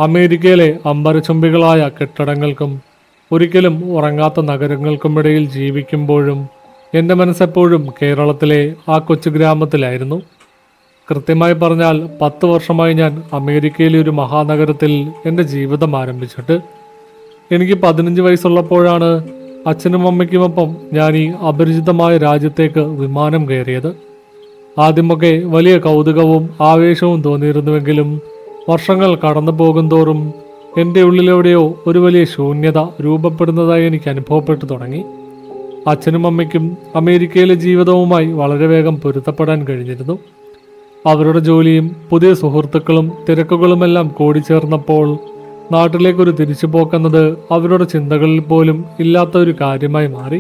അമേരിക്കയിലെ അമ്പരചുംബികളായ കെട്ടിടങ്ങൾക്കും ഒരിക്കലും ഉറങ്ങാത്ത നഗരങ്ങൾക്കുമിടയിൽ ജീവിക്കുമ്പോഴും എൻ്റെ മനസ്സെപ്പോഴും കേരളത്തിലെ ആ കൊച്ചു ഗ്രാമത്തിലായിരുന്നു. കൃത്യമായി പറഞ്ഞാൽ 10 വർഷമായി ഞാൻ അമേരിക്കയിലെ ഒരു മഹാനഗരത്തിൽ എൻ്റെ ജീവിതം ആരംഭിച്ചിട്ട്. എനിക്ക് 15 വയസ്സുള്ളപ്പോഴാണ് അച്ഛനും അമ്മയ്ക്കുമൊപ്പം ഞാൻ ഈ അപരിചിതമായ രാജ്യത്തേക്ക് വിമാനം കയറിയത്. ആദ്യമൊക്കെ വലിയ കൗതുകവും ആവേശവും തോന്നിയിരുന്നുവെങ്കിലും വർഷങ്ങൾ കടന്നു പോകുന്തോറും എൻ്റെ ഉള്ളിലെവിടെയോ ഒരു വലിയ ശൂന്യത രൂപപ്പെടുന്നതായി എനിക്ക് അനുഭവപ്പെട്ടു തുടങ്ങി. അച്ഛനും അമ്മയ്ക്കും അമേരിക്കയിലെ ജീവിതവുമായി വളരെ വേഗം പൊരുത്തപ്പെടാൻ കഴിഞ്ഞിരുന്നു. അവരുടെ ജോലിയും പുതിയ സുഹൃത്തുക്കളും തിരക്കുകളുമെല്ലാം കൂടിച്ചേർന്നപ്പോൾ നാട്ടിലേക്കൊരു തിരിച്ചുപോക്കെന്നത് അവരുടെ ചിന്തകളിൽ പോലും ഇല്ലാത്ത ഒരു കാര്യമായി മാറി.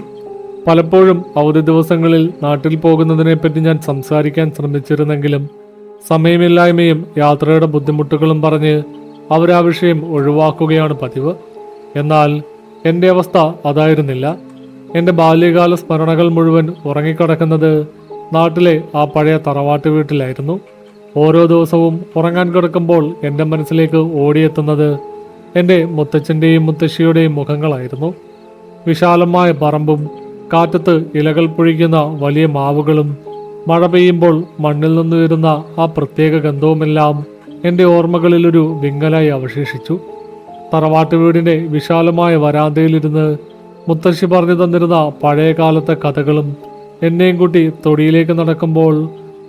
പലപ്പോഴും അവധി ദിവസങ്ങളിൽ നാട്ടിൽ പോകുന്നതിനെപ്പറ്റി ഞാൻ സംസാരിക്കാൻ ശ്രമിച്ചിരുന്നെങ്കിലും സമയമില്ലായ്മയും യാത്രയുടെ ബുദ്ധിമുട്ടുകളും പറഞ്ഞ് അവരാ വിഷയം ഒഴിവാക്കുകയാണ് പതിവ്. എന്നാൽ എൻ്റെ അവസ്ഥ അതായിരുന്നില്ല. എൻ്റെ ബാല്യകാല സ്മരണകൾ മുഴുവൻ ഉറങ്ങിക്കിടക്കുന്നത് നാട്ടിലെ ആ പഴയ തറവാട്ട് വീട്ടിലായിരുന്നു. ഓരോ ദിവസവും ഉറങ്ങാൻ കിടക്കുമ്പോൾ എൻ്റെ മനസ്സിലേക്ക് ഓടിയെത്തുന്നത് എൻ്റെ മുത്തച്ഛൻ്റെയും മുത്തശ്ശിയുടെയും മുഖങ്ങളായിരുന്നു. വിശാലമായ പറമ്പും കാറ്റത്ത് ഇലകൾ പൊഴിക്കുന്ന വലിയ മാവുകളും മഴ പെയ്യുമ്പോൾ മണ്ണിൽ നിന്ന് വരുന്ന ആ പ്രത്യേക ഗന്ധവുമെല്ലാം എൻ്റെ ഓർമ്മകളിലൊരു വിങ്ങലായി അവശേഷിച്ചു. തറവാട്ട് വീടിൻ്റെ വിശാലമായ വരാന്തയിലിരുന്ന് മുത്തശ്ശി പറഞ്ഞു തന്നിരുന്ന പഴയ കാലത്തെ കഥകളും എന്നെയും കൂട്ടി തൊടിയിലേക്ക് നടക്കുമ്പോൾ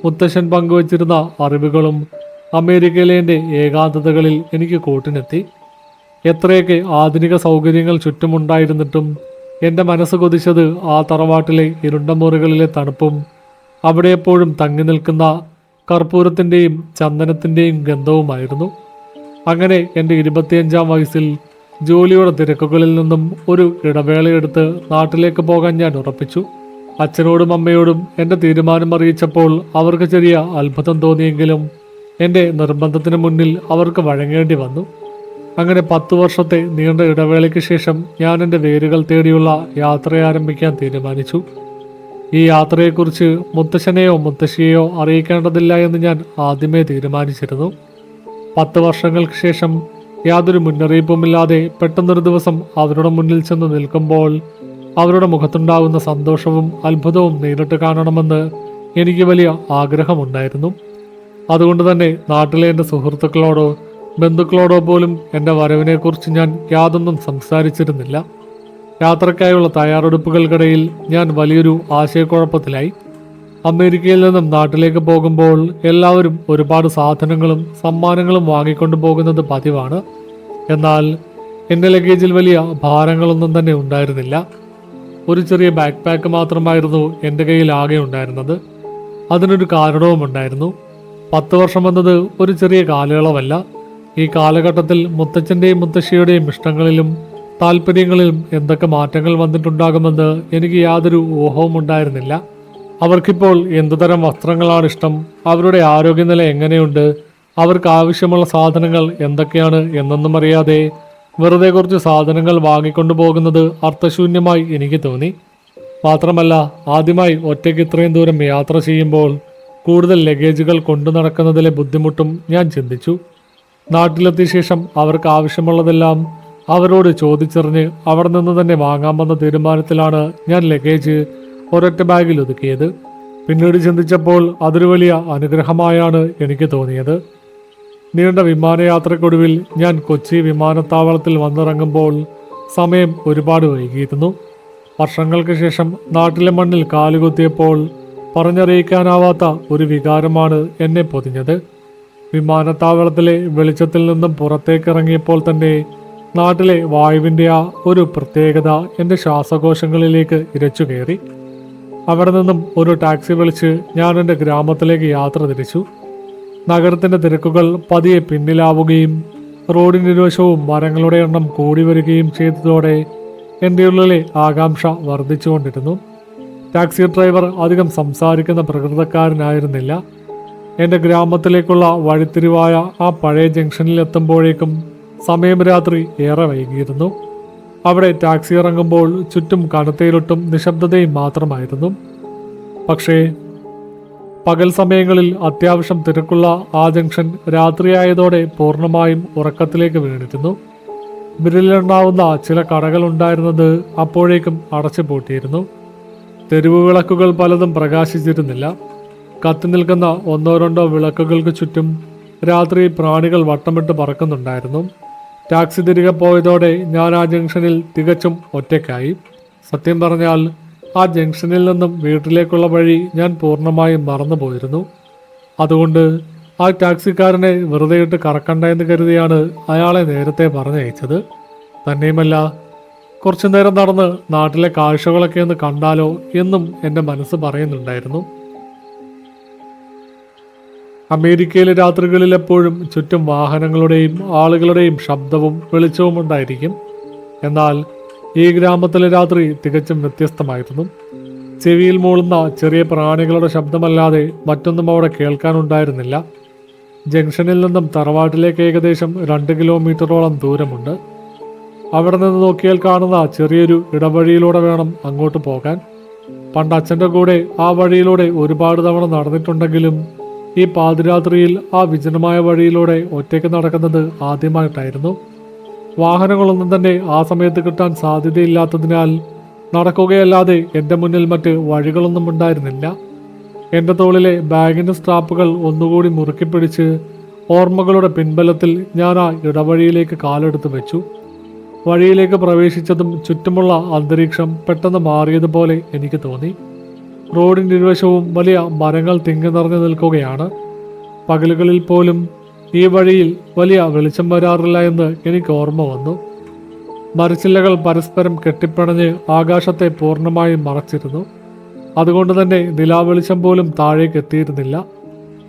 മുത്തശ്ശൻ പങ്കുവച്ചിരുന്ന അറിവുകളും അമേരിക്കയിലെ എൻ്റെ ഏകാന്തതകളിൽ എനിക്ക് കൂട്ടിനെത്തി. എത്രയൊക്കെ ആധുനിക സൗകര്യങ്ങൾ ചുറ്റുമുണ്ടായിരുന്നിട്ടും എൻ്റെ മനസ്സ് കൊതിച്ചത് ആ തറവാട്ടിലെ ഇരുണ്ട മുറികളിലെ തണുപ്പും അവിടെ എപ്പോഴും തങ്ങി നിൽക്കുന്ന കർപ്പൂരത്തിൻ്റെയും ചന്ദനത്തിൻ്റെയും ഗന്ധവുമായിരുന്നു. അങ്ങനെ എൻ്റെ 25-ാം വയസ്സിൽ ജോലിയുടെ തിരക്കുകളിൽ നിന്നും ഒരു ഇടവേളയെടുത്ത് നാട്ടിലേക്ക് പോകാൻ ഞാൻ ഉറപ്പിച്ചു. അച്ഛനോടും അമ്മയോടും എൻ്റെ തീരുമാനം അറിയിച്ചപ്പോൾ അവർക്ക് ചെറിയ അത്ഭുതം തോന്നിയെങ്കിലും എൻ്റെ നിർബന്ധത്തിന് മുന്നിൽ അവർക്ക് വഴങ്ങേണ്ടി വന്നു. അങ്ങനെ 10 വർഷത്തെ നീണ്ട ഇടവേളയ്ക്ക് ശേഷം ഞാൻ എൻ്റെ വേരുകൾ തേടിയുള്ള യാത്ര ആരംഭിക്കാൻ തീരുമാനിച്ചു. ഈ യാത്രയെക്കുറിച്ച് മുത്തശ്ശനെയോ മുത്തശ്ശിയെയോ അറിയിക്കേണ്ടതില്ല എന്ന് ഞാൻ ആദ്യമേ തീരുമാനിച്ചിരുന്നു. 10 വർഷങ്ങൾക്ക് ശേഷം യാതൊരു മുന്നറിയിപ്പുമില്ലാതെ പെട്ടെന്നൊരു ദിവസം അവരുടെ മുന്നിൽ ചെന്ന് നിൽക്കുമ്പോൾ അവരുടെ മുഖത്തുണ്ടാകുന്ന സന്തോഷവും അത്ഭുതവും നേരിട്ട് കാണണമെന്ന് എനിക്ക് വലിയ ആഗ്രഹമുണ്ടായിരുന്നു. അതുകൊണ്ട് തന്നെ നാട്ടിലെ എൻ്റെ സുഹൃത്തുക്കളോടോ ബന്ധുക്കളോടോ പോലും എൻ്റെ വരവിനെക്കുറിച്ച് ഞാൻ യാതൊന്നും സംസാരിച്ചിരുന്നില്ല. യാത്രയ്ക്കായുള്ള തയ്യാറെടുപ്പുകൾക്കിടയിൽ ഞാൻ വലിയൊരു ആശയക്കുഴപ്പത്തിലായി. അമേരിക്കയിൽ നിന്നും നാട്ടിലേക്ക് പോകുമ്പോൾ എല്ലാവരും ഒരുപാട് സാധനങ്ങളും സമ്മാനങ്ങളും വാങ്ങിക്കൊണ്ടു പോകുന്നത് പതിവാണ്. എന്നാൽ എൻ്റെ ലഗേജിൽ വലിയ ഭാരങ്ങളൊന്നും തന്നെ ഉണ്ടായിരുന്നില്ല. ഒരു ചെറിയ ബാക്ക് പാക്ക് മാത്രമായിരുന്നു എൻ്റെ കയ്യിൽ ആകെ ഉണ്ടായിരുന്നത്. അതിനൊരു കാരണവും ഉണ്ടായിരുന്നു. 10 വർഷം എന്നത് ഒരു ചെറിയ കാലയളവല്ല. ഈ കാലഘട്ടത്തിൽ മുത്തച്ഛൻ്റെയും മുത്തശ്ശിയുടെയും ഇഷ്ടങ്ങളിലും താല്പര്യങ്ങളിലും എന്തൊക്കെ മാറ്റങ്ങൾ വന്നിട്ടുണ്ടാകുമെന്ന് എനിക്ക് യാതൊരു ഊഹവും ഉണ്ടായിരുന്നില്ല. അവർക്കിപ്പോൾ എന്തുതരം വസ്ത്രങ്ങളാണ് ഇഷ്ടം, അവരുടെ ആരോഗ്യനില എങ്ങനെയുണ്ട്, അവർക്ക് ആവശ്യമുള്ള സാധനങ്ങൾ എന്തൊക്കെയാണ് എന്നൊന്നും അറിയാതെ വെറുതെ കുറച്ച് സാധനങ്ങൾ വാങ്ങിക്കൊണ്ടു പോകുന്നത് അർത്ഥശൂന്യമായി എനിക്ക് തോന്നി. മാത്രമല്ല ആദ്യമായി ഒറ്റയ്ക്ക് ഇത്രയും ദൂരം യാത്ര ചെയ്യുമ്പോൾ കൂടുതൽ ലഗേജുകൾ കൊണ്ടു നടക്കുന്നതിലെ ബുദ്ധിമുട്ടും ഞാൻ ചിന്തിച്ചു. നാട്ടിലെത്തിയ ശേഷം അവർക്ക് ആവശ്യമുള്ളതെല്ലാം അവരോട് ചോദിച്ചറിഞ്ഞ് അവിടെ നിന്ന് തന്നെ വാങ്ങാമെന്ന തീരുമാനത്തിലാണ് ഞാൻ ലഗേജ് ഒരൊറ്റ ബാഗിൽ ഒതുക്കിയത്. പിന്നീട് ചിന്തിച്ചപ്പോൾ അതൊരു വലിയ അനുഗ്രഹമായാണ് എനിക്ക് തോന്നിയത്. നീണ്ട വിമാനയാത്രയ്ക്കൊടുവിൽ ഞാൻ കൊച്ചി വിമാനത്താവളത്തിൽ വന്നിറങ്ങുമ്പോൾ സമയം ഒരുപാട് വൈകിയിരുന്നു. വർഷങ്ങൾക്ക് ശേഷം നാട്ടിലെ മണ്ണിൽ കാലുകുത്തിയപ്പോൾ പറഞ്ഞറിയിക്കാനാവാത്ത ഒരു വികാരമാണ് എന്നെ പൊതിഞ്ഞത്. വിമാനത്താവളത്തിലെ വെളിച്ചത്തിൽ നിന്നും പുറത്തേക്കിറങ്ങിയപ്പോൾ തന്നെ നാട്ടിലെ വായുവിൻ്റെ ആ ഒരു പ്രത്യേകത എൻ്റെ ശ്വാസകോശങ്ങളിലേക്ക് ഇരച്ചു കയറി. അവിടെ നിന്നും ഒരു ടാക്സി വിളിച്ച് ഞാൻ എൻ്റെ ഗ്രാമത്തിലേക്ക് യാത്ര തിരിച്ചു. നഗരത്തിൻ്റെ തിരക്കുകൾ പതിയെ പിന്നിലാവുകയും റോഡിനിരുവശവും മരങ്ങളുടെ എണ്ണം കൂടി വരികയും ചെയ്തതോടെ എൻ്റെ ഉള്ളിലെ ആകാംക്ഷ വർദ്ധിച്ചുകൊണ്ടിരുന്നു. ടാക്സി ഡ്രൈവർ അധികം സംസാരിക്കുന്ന പ്രകൃതക്കാരനായിരുന്നില്ല. എൻ്റെ ഗ്രാമത്തിലേക്കുള്ള വഴിത്തിരിവായ ആ പഴയ ജംഗ്ഷനിൽ എത്തുമ്പോഴേക്കും സമയം രാത്രി ഏറെ വൈകിയിരുന്നു. അവിടെ ടാക്സി ഇറങ്ങുമ്പോൾ ചുറ്റും കനത്തയിലൊട്ടും നിശബ്ദതയും മാത്രമായിരുന്നു. പക്ഷേ പകൽ സമയങ്ങളിൽ അത്യാവശ്യം തിരക്കുള്ള ആ ജംഗ്ഷൻ രാത്രിയായതോടെ പൂർണ്ണമായും ഉറക്കത്തിലേക്ക് വീണിരുന്നു. വിരലിലുണ്ടാവുന്ന ചില കടകൾ ഉണ്ടായിരുന്നത് അപ്പോഴേക്കും അടച്ചു പൂട്ടിയിരുന്നു. തെരുവ് വിളക്കുകൾ പലതും പ്രകാശിച്ചിരുന്നില്ല. കത്തി നിൽക്കുന്ന ഒന്നോ രണ്ടോ വിളക്കുകൾക്ക് ചുറ്റും രാത്രി പ്രാണികൾ വട്ടമിട്ട് പറക്കുന്നുണ്ടായിരുന്നു. ടാക്സി തിരികെ പോയതോടെ ഞാൻ ആ ജംഗ്ഷനിൽ തികച്ചും ഒറ്റയ്ക്കായി. സത്യം പറഞ്ഞാൽ ആ ജംഗ്ഷനിൽ നിന്നും വീട്ടിലേക്കുള്ള വഴി ഞാൻ പൂർണ്ണമായും മറന്നുപോയിരുന്നു. അതുകൊണ്ട് ആ ടാക്സിക്കാരനെ വെറുതെ ഇട്ട് കറക്കണ്ട എന്ന് കരുതിയാണ് അയാളെ നേരത്തെ പറഞ്ഞയച്ചത്. തന്നെയുമല്ല, കുറച്ചു നേരം നടന്ന് നാട്ടിലെ കാഴ്ചകളൊക്കെ ഒന്ന് കണ്ടാലോ എന്നും എൻ്റെ മനസ്സ് പറയുന്നുണ്ടായിരുന്നു. അമേരിക്കയിലെ രാത്രികളിൽ എപ്പോഴും ചുറ്റും വാഹനങ്ങളുടെയും ആളുകളുടെയും ശബ്ദവും വെളിച്ചവും ഉണ്ടായിരിക്കും. എന്നാൽ ഈ ഗ്രാമത്തിലെ രാത്രി തികച്ചും വ്യത്യസ്തമായിരുന്നു. ചെവിയിൽ മൂളുന്ന ചെറിയ പ്രാണികളുടെ ശബ്ദമല്ലാതെ മറ്റൊന്നും അവിടെ കേൾക്കാനുണ്ടായിരുന്നില്ല. ജംഗ്ഷനിൽ നിന്നും തറവാട്ടിലേക്ക് ഏകദേശം 2 കിലോമീറ്ററോളം ദൂരമുണ്ട്. അവിടെ നിന്ന് നോക്കിയാൽ കാണുന്ന ചെറിയൊരു ഇടവഴിയിലൂടെ വേണം അങ്ങോട്ട് പോകാൻ. പണ്ട് അച്ഛൻ്റെ കൂടെ ആ വഴിയിലൂടെ ഒരുപാട് തവണ നടന്നിട്ടുണ്ടെങ്കിലും ഈ പാതിരാത്രിയിൽ ആ വിജനമായ വഴിയിലൂടെ ഒറ്റയ്ക്ക് നടക്കുന്നത് ആദ്യമായിട്ടായിരുന്നു. വാഹനങ്ങളൊന്നും തന്നെ ആ സമയത്ത് കിട്ടാൻ സാധ്യതയില്ലാത്തതിനാൽ നടക്കുകയല്ലാതെ എൻ്റെ മുന്നിൽ മറ്റ് വഴികളൊന്നും ഉണ്ടായിരുന്നില്ല. എൻ്റെ തോളിലെ ബാഗിൻ്റെ സ്ട്രാപ്പുകൾ ഒന്നുകൂടി മുറുക്കി പിടിച്ച് ഓർമ്മകളുടെ പിൻബലത്തിൽ ഞാൻ ആ ഇടവഴിയിലേക്ക് കാലെടുത്ത് വെച്ചു. വഴിയിലേക്ക് പ്രവേശിച്ചതും ചുറ്റുമുള്ള അന്തരീക്ഷം പെട്ടെന്ന് മാറിയതുപോലെ എനിക്ക് തോന്നി. റോഡിൻ്റെ ഇരുവശവും വലിയ മരങ്ങൾ തിങ്ങി നിറഞ്ഞു നിൽക്കുകയാണ്. പകലുകളിൽ പോലും ഈ വഴിയിൽ വലിയ വെളിച്ചം വരാറില്ല എന്ന് എനിക്ക് ഓർമ്മ വന്നു. മരച്ചില്ലകൾ പരസ്പരം കെട്ടിപ്പിണഞ്ഞ് ആകാശത്തെ പൂർണ്ണമായും മറച്ചിരുന്നു. അതുകൊണ്ട് തന്നെ നിലാവെളിച്ചം പോലും താഴേക്ക് എത്തിയിരുന്നില്ല.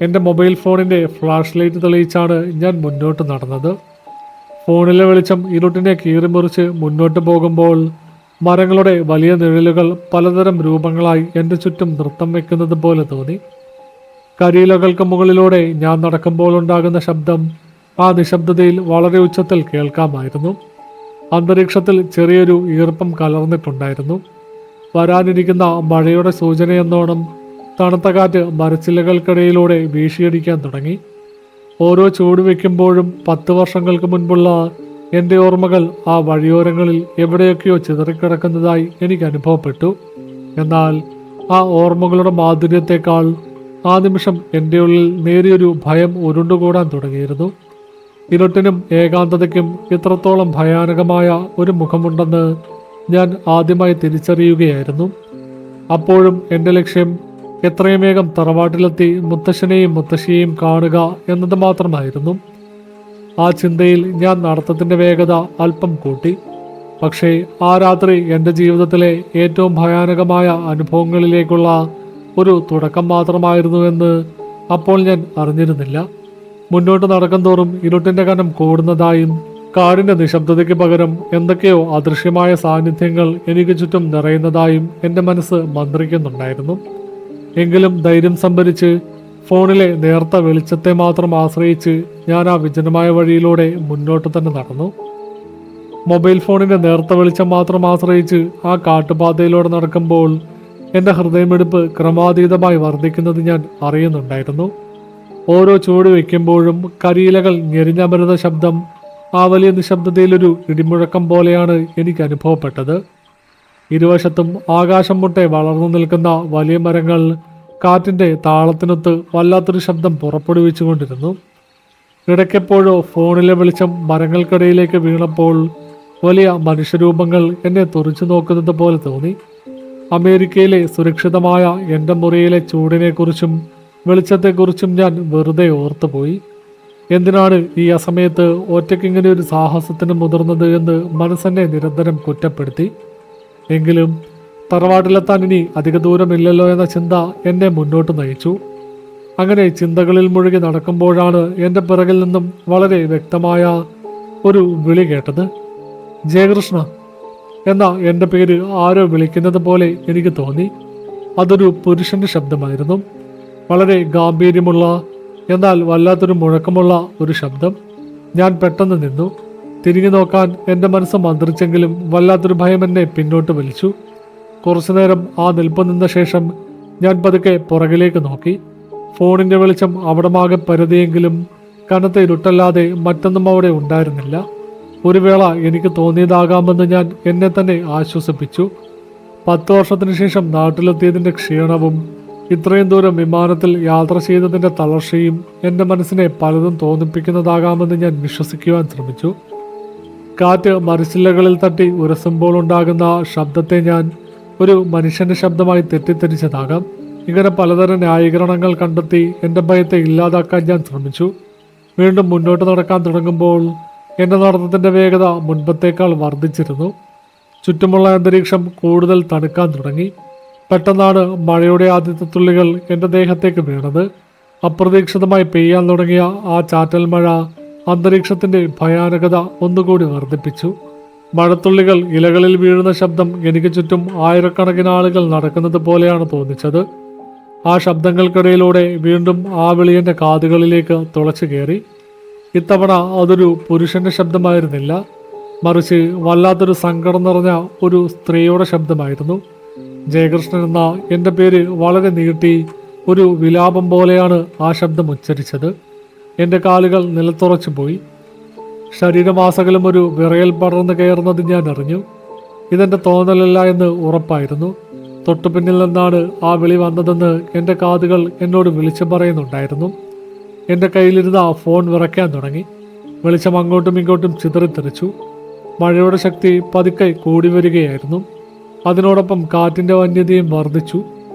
എൻ്റെ മൊബൈൽ ഫോണിൻ്റെ ഫ്ലാഷ് ലൈറ്റ് തെളിയിച്ചാണ് ഞാൻ മുന്നോട്ട് നടന്നത്. ഫോണിലെ വെളിച്ചം ഇരുട്ടിനെ കീറിമുറിച്ച് മുന്നോട്ട് പോകുമ്പോൾ മരങ്ങളുടെ വലിയ നിഴലുകൾ പലതരം രൂപങ്ങളായി എൻ്റെ ചുറ്റും നൃത്തം വെക്കുന്നത് പോലെ തോന്നി. കരിയിലകൾക്ക് മുകളിലൂടെ ഞാൻ നടക്കുമ്പോൾ ഉണ്ടാകുന്ന ശബ്ദം ആ നിശബ്ദതയിൽ വളരെ ഉച്ചത്തിൽ കേൾക്കാമായിരുന്നു. അന്തരീക്ഷത്തിൽ ചെറിയൊരു ഈർപ്പം കലർന്നിട്ടുണ്ടായിരുന്നു. വരാനിരിക്കുന്ന മഴയുടെ സൂചനയെന്നോണം തണുത്ത കാറ്റ് മരച്ചില്ലകൾക്കിടയിലൂടെ വീശിയടിക്കാൻ തുടങ്ങി. ഓരോ ചൂട് വയ്ക്കുമ്പോഴും 10 വർഷങ്ങൾക്ക് മുൻപുള്ള എൻ്റെ ഓർമ്മകൾ ആ വഴിയോരങ്ങളിൽ എവിടെയൊക്കെയോ ചിതറിക്കിടക്കുന്നതായി എനിക്ക് അനുഭവപ്പെട്ടു. എന്നാൽ ആ ഓർമ്മകളുടെ മാധുര്യത്തെക്കാൾ ആ നിമിഷം എൻ്റെ ഉള്ളിൽ നേരിയൊരു ഭയം ഉരുണ്ടുകൂടാൻ തുടങ്ങിയിരുന്നു. ഇരുട്ടിനും ഏകാന്തതയ്ക്കും ഇത്രത്തോളം ഭയാനകമായ ഒരു മുഖമുണ്ടെന്ന് ഞാൻ ആദ്യമായി തിരിച്ചറിയുകയായിരുന്നു. അപ്പോഴും എൻ്റെ ലക്ഷ്യം എത്രയും വേഗം തറവാട്ടിലെത്തി മുത്തശ്ശനെയും മുത്തശ്ശിയെയും കാണുക എന്നത് മാത്രമായിരുന്നു. ആ ചിന്തയിൽ ഞാൻ നടത്തത്തിൻ്റെ വേഗത അല്പം കൂട്ടി. പക്ഷേ ആ രാത്രി എൻ്റെ ജീവിതത്തിലെ ഏറ്റവും ഭയാനകമായ അനുഭവങ്ങളിലേക്കുള്ള ഒരു തുടക്കം മാത്രമായിരുന്നുവെന്ന് അപ്പോൾ ഞാൻ അറിഞ്ഞിരുന്നില്ല. മുന്നോട്ട് നടക്കും തോറും ഇരുട്ടിൻ്റെ കനം കൂടുന്നതായും കാടിൻ്റെ നിശബ്ദതയ്ക്ക് പകരം എന്തൊക്കെയോ അദൃശ്യമായ സാന്നിധ്യങ്ങൾ എനിക്ക് ചുറ്റും നിറയുന്നതായും എൻ്റെ മനസ്സ് മന്ത്രിക്കുന്നുണ്ടായിരുന്നു. എങ്കിലും ധൈര്യം സംഭരിച്ച് ഫോണിലെ നേർത്ത വെളിച്ചത്തെ മാത്രം ആശ്രയിച്ച് ഞാൻ ആ വിജനമായ വഴിയിലൂടെ മുന്നോട്ട് തന്നെ നടന്നു. മൊബൈൽ ഫോണിൻ്റെ നേർത്ത വെളിച്ചം മാത്രം ആശ്രയിച്ച് ആ കാട്ടുപാതയിലൂടെ നടക്കുമ്പോൾ എൻ്റെ ഹൃദയമിടിപ്പ് ക്രമാതീതമായി വർദ്ധിക്കുന്നത് ഞാൻ അറിയുന്നുണ്ടായിരുന്നു. ഓരോ ചുവട് വയ്ക്കുമ്പോഴും കരിയിലകൾ ഞെരിഞ്ഞമരുന്ന ശബ്ദം ആ വലിയ നിശബ്ദതയിലൊരു ഇടിമുഴക്കം പോലെയാണ് എനിക്ക് അനുഭവപ്പെട്ടത്. ഇരുവശത്തും ആകാശം മുട്ടെ വളർന്നു നിൽക്കുന്ന വലിയ മരങ്ങൾ കാറ്റിൻ്റെ താളത്തിനൊത്ത് വല്ലാത്തൊരു ശബ്ദം പുറപ്പെടുവിച്ചുകൊണ്ടിരുന്നു. ഇടയ്ക്കെപ്പോഴോ ഫോണിലെ വെളിച്ചം മരങ്ങൾക്കിടയിലേക്ക് വീണപ്പോൾ വലിയ മനുഷ്യരൂപങ്ങൾ എന്നെ തുറിച്ചു നോക്കുന്നത് പോലെ തോന്നി. അമേരിക്കയിലെ സുരക്ഷിതമായ എൻ്റെ മുറിയിലെ ചൂടിനെക്കുറിച്ചും വെളിച്ചത്തെക്കുറിച്ചും ഞാൻ വെറുതെ ഓർത്തുപോയി. എന്തിനാണ് ഈ അസമയത്ത് ഒറ്റയ്ക്കിങ്ങനെ ഒരു സാഹസത്തിന് മുതിർന്നത് എന്ന് മനസ്സെന്നെ നിരന്തരം കുറ്റപ്പെടുത്തി. എങ്കിലും തറവാട്ടിലെത്താൻ ഇനി അധിക ദൂരമില്ലല്ലോ എന്ന ചിന്ത എന്നെ മുന്നോട്ട് നയിച്ചു. അങ്ങനെ ചിന്തകളിൽ മുഴുകി നടക്കുമ്പോഴാണ് എൻ്റെ പിറകിൽ നിന്നും വളരെ വ്യക്തമായ ഒരു വിളി കേട്ടത്. ജയകൃഷ്ണ എന്ന എൻ്റെ പേര് ആരോ വിളിക്കുന്നത് പോലെ എനിക്ക് തോന്നി. അതൊരു പുരുഷന്റെ ശബ്ദമായിരുന്നു. വളരെ ഗാംഭീര്യമുള്ള എന്നാൽ വല്ലാത്തൊരു മുഴക്കമുള്ള ഒരു ശബ്ദം. ഞാൻ പെട്ടെന്ന് നിന്നു. തിരിഞ്ഞു നോക്കാൻ എൻ്റെ മനസ്സ് മന്ത്രിച്ചെങ്കിലും വല്ലാത്തൊരു ഭയം എന്നെ പിന്നോട്ട് വലിച്ചു. കുറച്ചു നേരം ആ നിൽപ്പ് നിന്ന ശേഷം ഞാൻ പതുക്കെ പുറകിലേക്ക് നോക്കി. ഫോണിന്റെ വെളിച്ചം അവിടമാകെ പരതിയെങ്കിലും കനത്ത ഇരുട്ടല്ലാതെ മറ്റൊന്നും അവിടെ ഉണ്ടായിരുന്നില്ല. ഒരു വേള എനിക്ക് തോന്നിയതാകാമെന്ന് ഞാൻ എന്നെ തന്നെ ആശ്വസിപ്പിച്ചു. 10 വർഷത്തിനു ശേഷം നാട്ടിലെത്തിയതിൻ്റെ ക്ഷീണവും ഇത്രയും ദൂരം വിമാനത്തിൽ യാത്ര ചെയ്തതിൻ്റെ തളർച്ചയും എൻ്റെ മനസ്സിനെ പലതും തോന്നിപ്പിക്കുന്നതാകാമെന്ന് ഞാൻ വിശ്വസിക്കുവാൻ ശ്രമിച്ചു. കാറ്റ് മരച്ചില്ലകളിൽ തട്ടി ഉരസുമ്പോൾ ഉണ്ടാകുന്ന ശബ്ദത്തെ ഞാൻ ഒരു മനുഷ്യൻ്റെ ശബ്ദമായി തെറ്റിദ്ധരിച്ചതാകാം. ഇങ്ങനെ പലതരം ന്യായീകരണങ്ങൾ കണ്ടെത്തി എൻ്റെ ഭയത്തെ ഇല്ലാതാക്കാൻ ഞാൻ ശ്രമിച്ചു. വീണ്ടും മുന്നോട്ട് നടക്കാൻ തുടങ്ങുമ്പോൾ എൻ്റെ നടത്തത്തിൻ്റെ വേഗത മുൻപത്തേക്കാൾ വർദ്ധിച്ചിരുന്നു. ചുറ്റുമുള്ള അന്തരീക്ഷം കൂടുതൽ തണുക്കാൻ തുടങ്ങി. പെട്ടെന്നാണ് മഴയുടെ ആദ്യത്തെ തുള്ളികൾ എൻ്റെ ദേഹത്തേക്ക് വീണത്. അപ്രതീക്ഷിതമായി പെയ്യാൻ തുടങ്ങിയ ആ ചാറ്റൽ മഴ അന്തരീക്ഷത്തിൻ്റെ ഭയാനകത ഒന്നുകൂടി വർദ്ധിപ്പിച്ചു. മഴത്തുള്ളികൾ ഇലകളിൽ വീഴുന്ന ശബ്ദം എനിക്ക് ചുറ്റും ആയിരക്കണക്കിന് ആളുകൾ നടക്കുന്നത് പോലെയാണ് തോന്നിച്ചത്. ആ ശബ്ദങ്ങൾക്കിടയിലൂടെ വീണ്ടും ആ വിളി എൻ്റെ കാതുകളിലേക്ക് തുളച്ചു കയറി. ഇത്തവണ അതൊരു പുരുഷന്റെ ശബ്ദമായിരുന്നില്ല, മറിച്ച് വല്ലാത്തൊരു സങ്കടം നിറഞ്ഞ ഒരു സ്ത്രീയുടെ ശബ്ദമായിരുന്നു. ജയകൃഷ്ണൻ എന്ന എൻ്റെ പേര് വളരെ നീട്ടി ഒരു വിലാപം പോലെയാണ് ആ ശബ്ദം ഉച്ചരിച്ചത്. എൻ്റെ കാലുകൾ നിലത്തുറച്ചു പോയി. ശരീരമാസകലം ഒരു വിറയൽ പടർന്നു കയറുന്നത് ഞാൻ അറിഞ്ഞു. ഇതെൻ്റെ തോന്നലല്ല എന്ന് ഉറപ്പായിരുന്നു. തൊട്ടു പിന്നിൽ നിന്നാണ് ആ വിളി വന്നതെന്ന് എൻ്റെ കാതുകൾ എന്നോട് വിളിച്ചു പറയുന്നുണ്ടായിരുന്നു. എൻ്റെ കയ്യിലിരുന്ന ഫോൺ വിറയ്ക്കാൻ തുടങ്ങി. വെളിച്ചം അങ്ങോട്ടും ഇങ്ങോട്ടും ചിതറിത്തെറിച്ചു. മഴയുടെ ശക്തി പതുക്കെ കൂടി വരികയായിരുന്നു. അതിനോടൊപ്പം കാറ്റിൻ്റെ വന്യതയും വർദ്ധിച്ചു.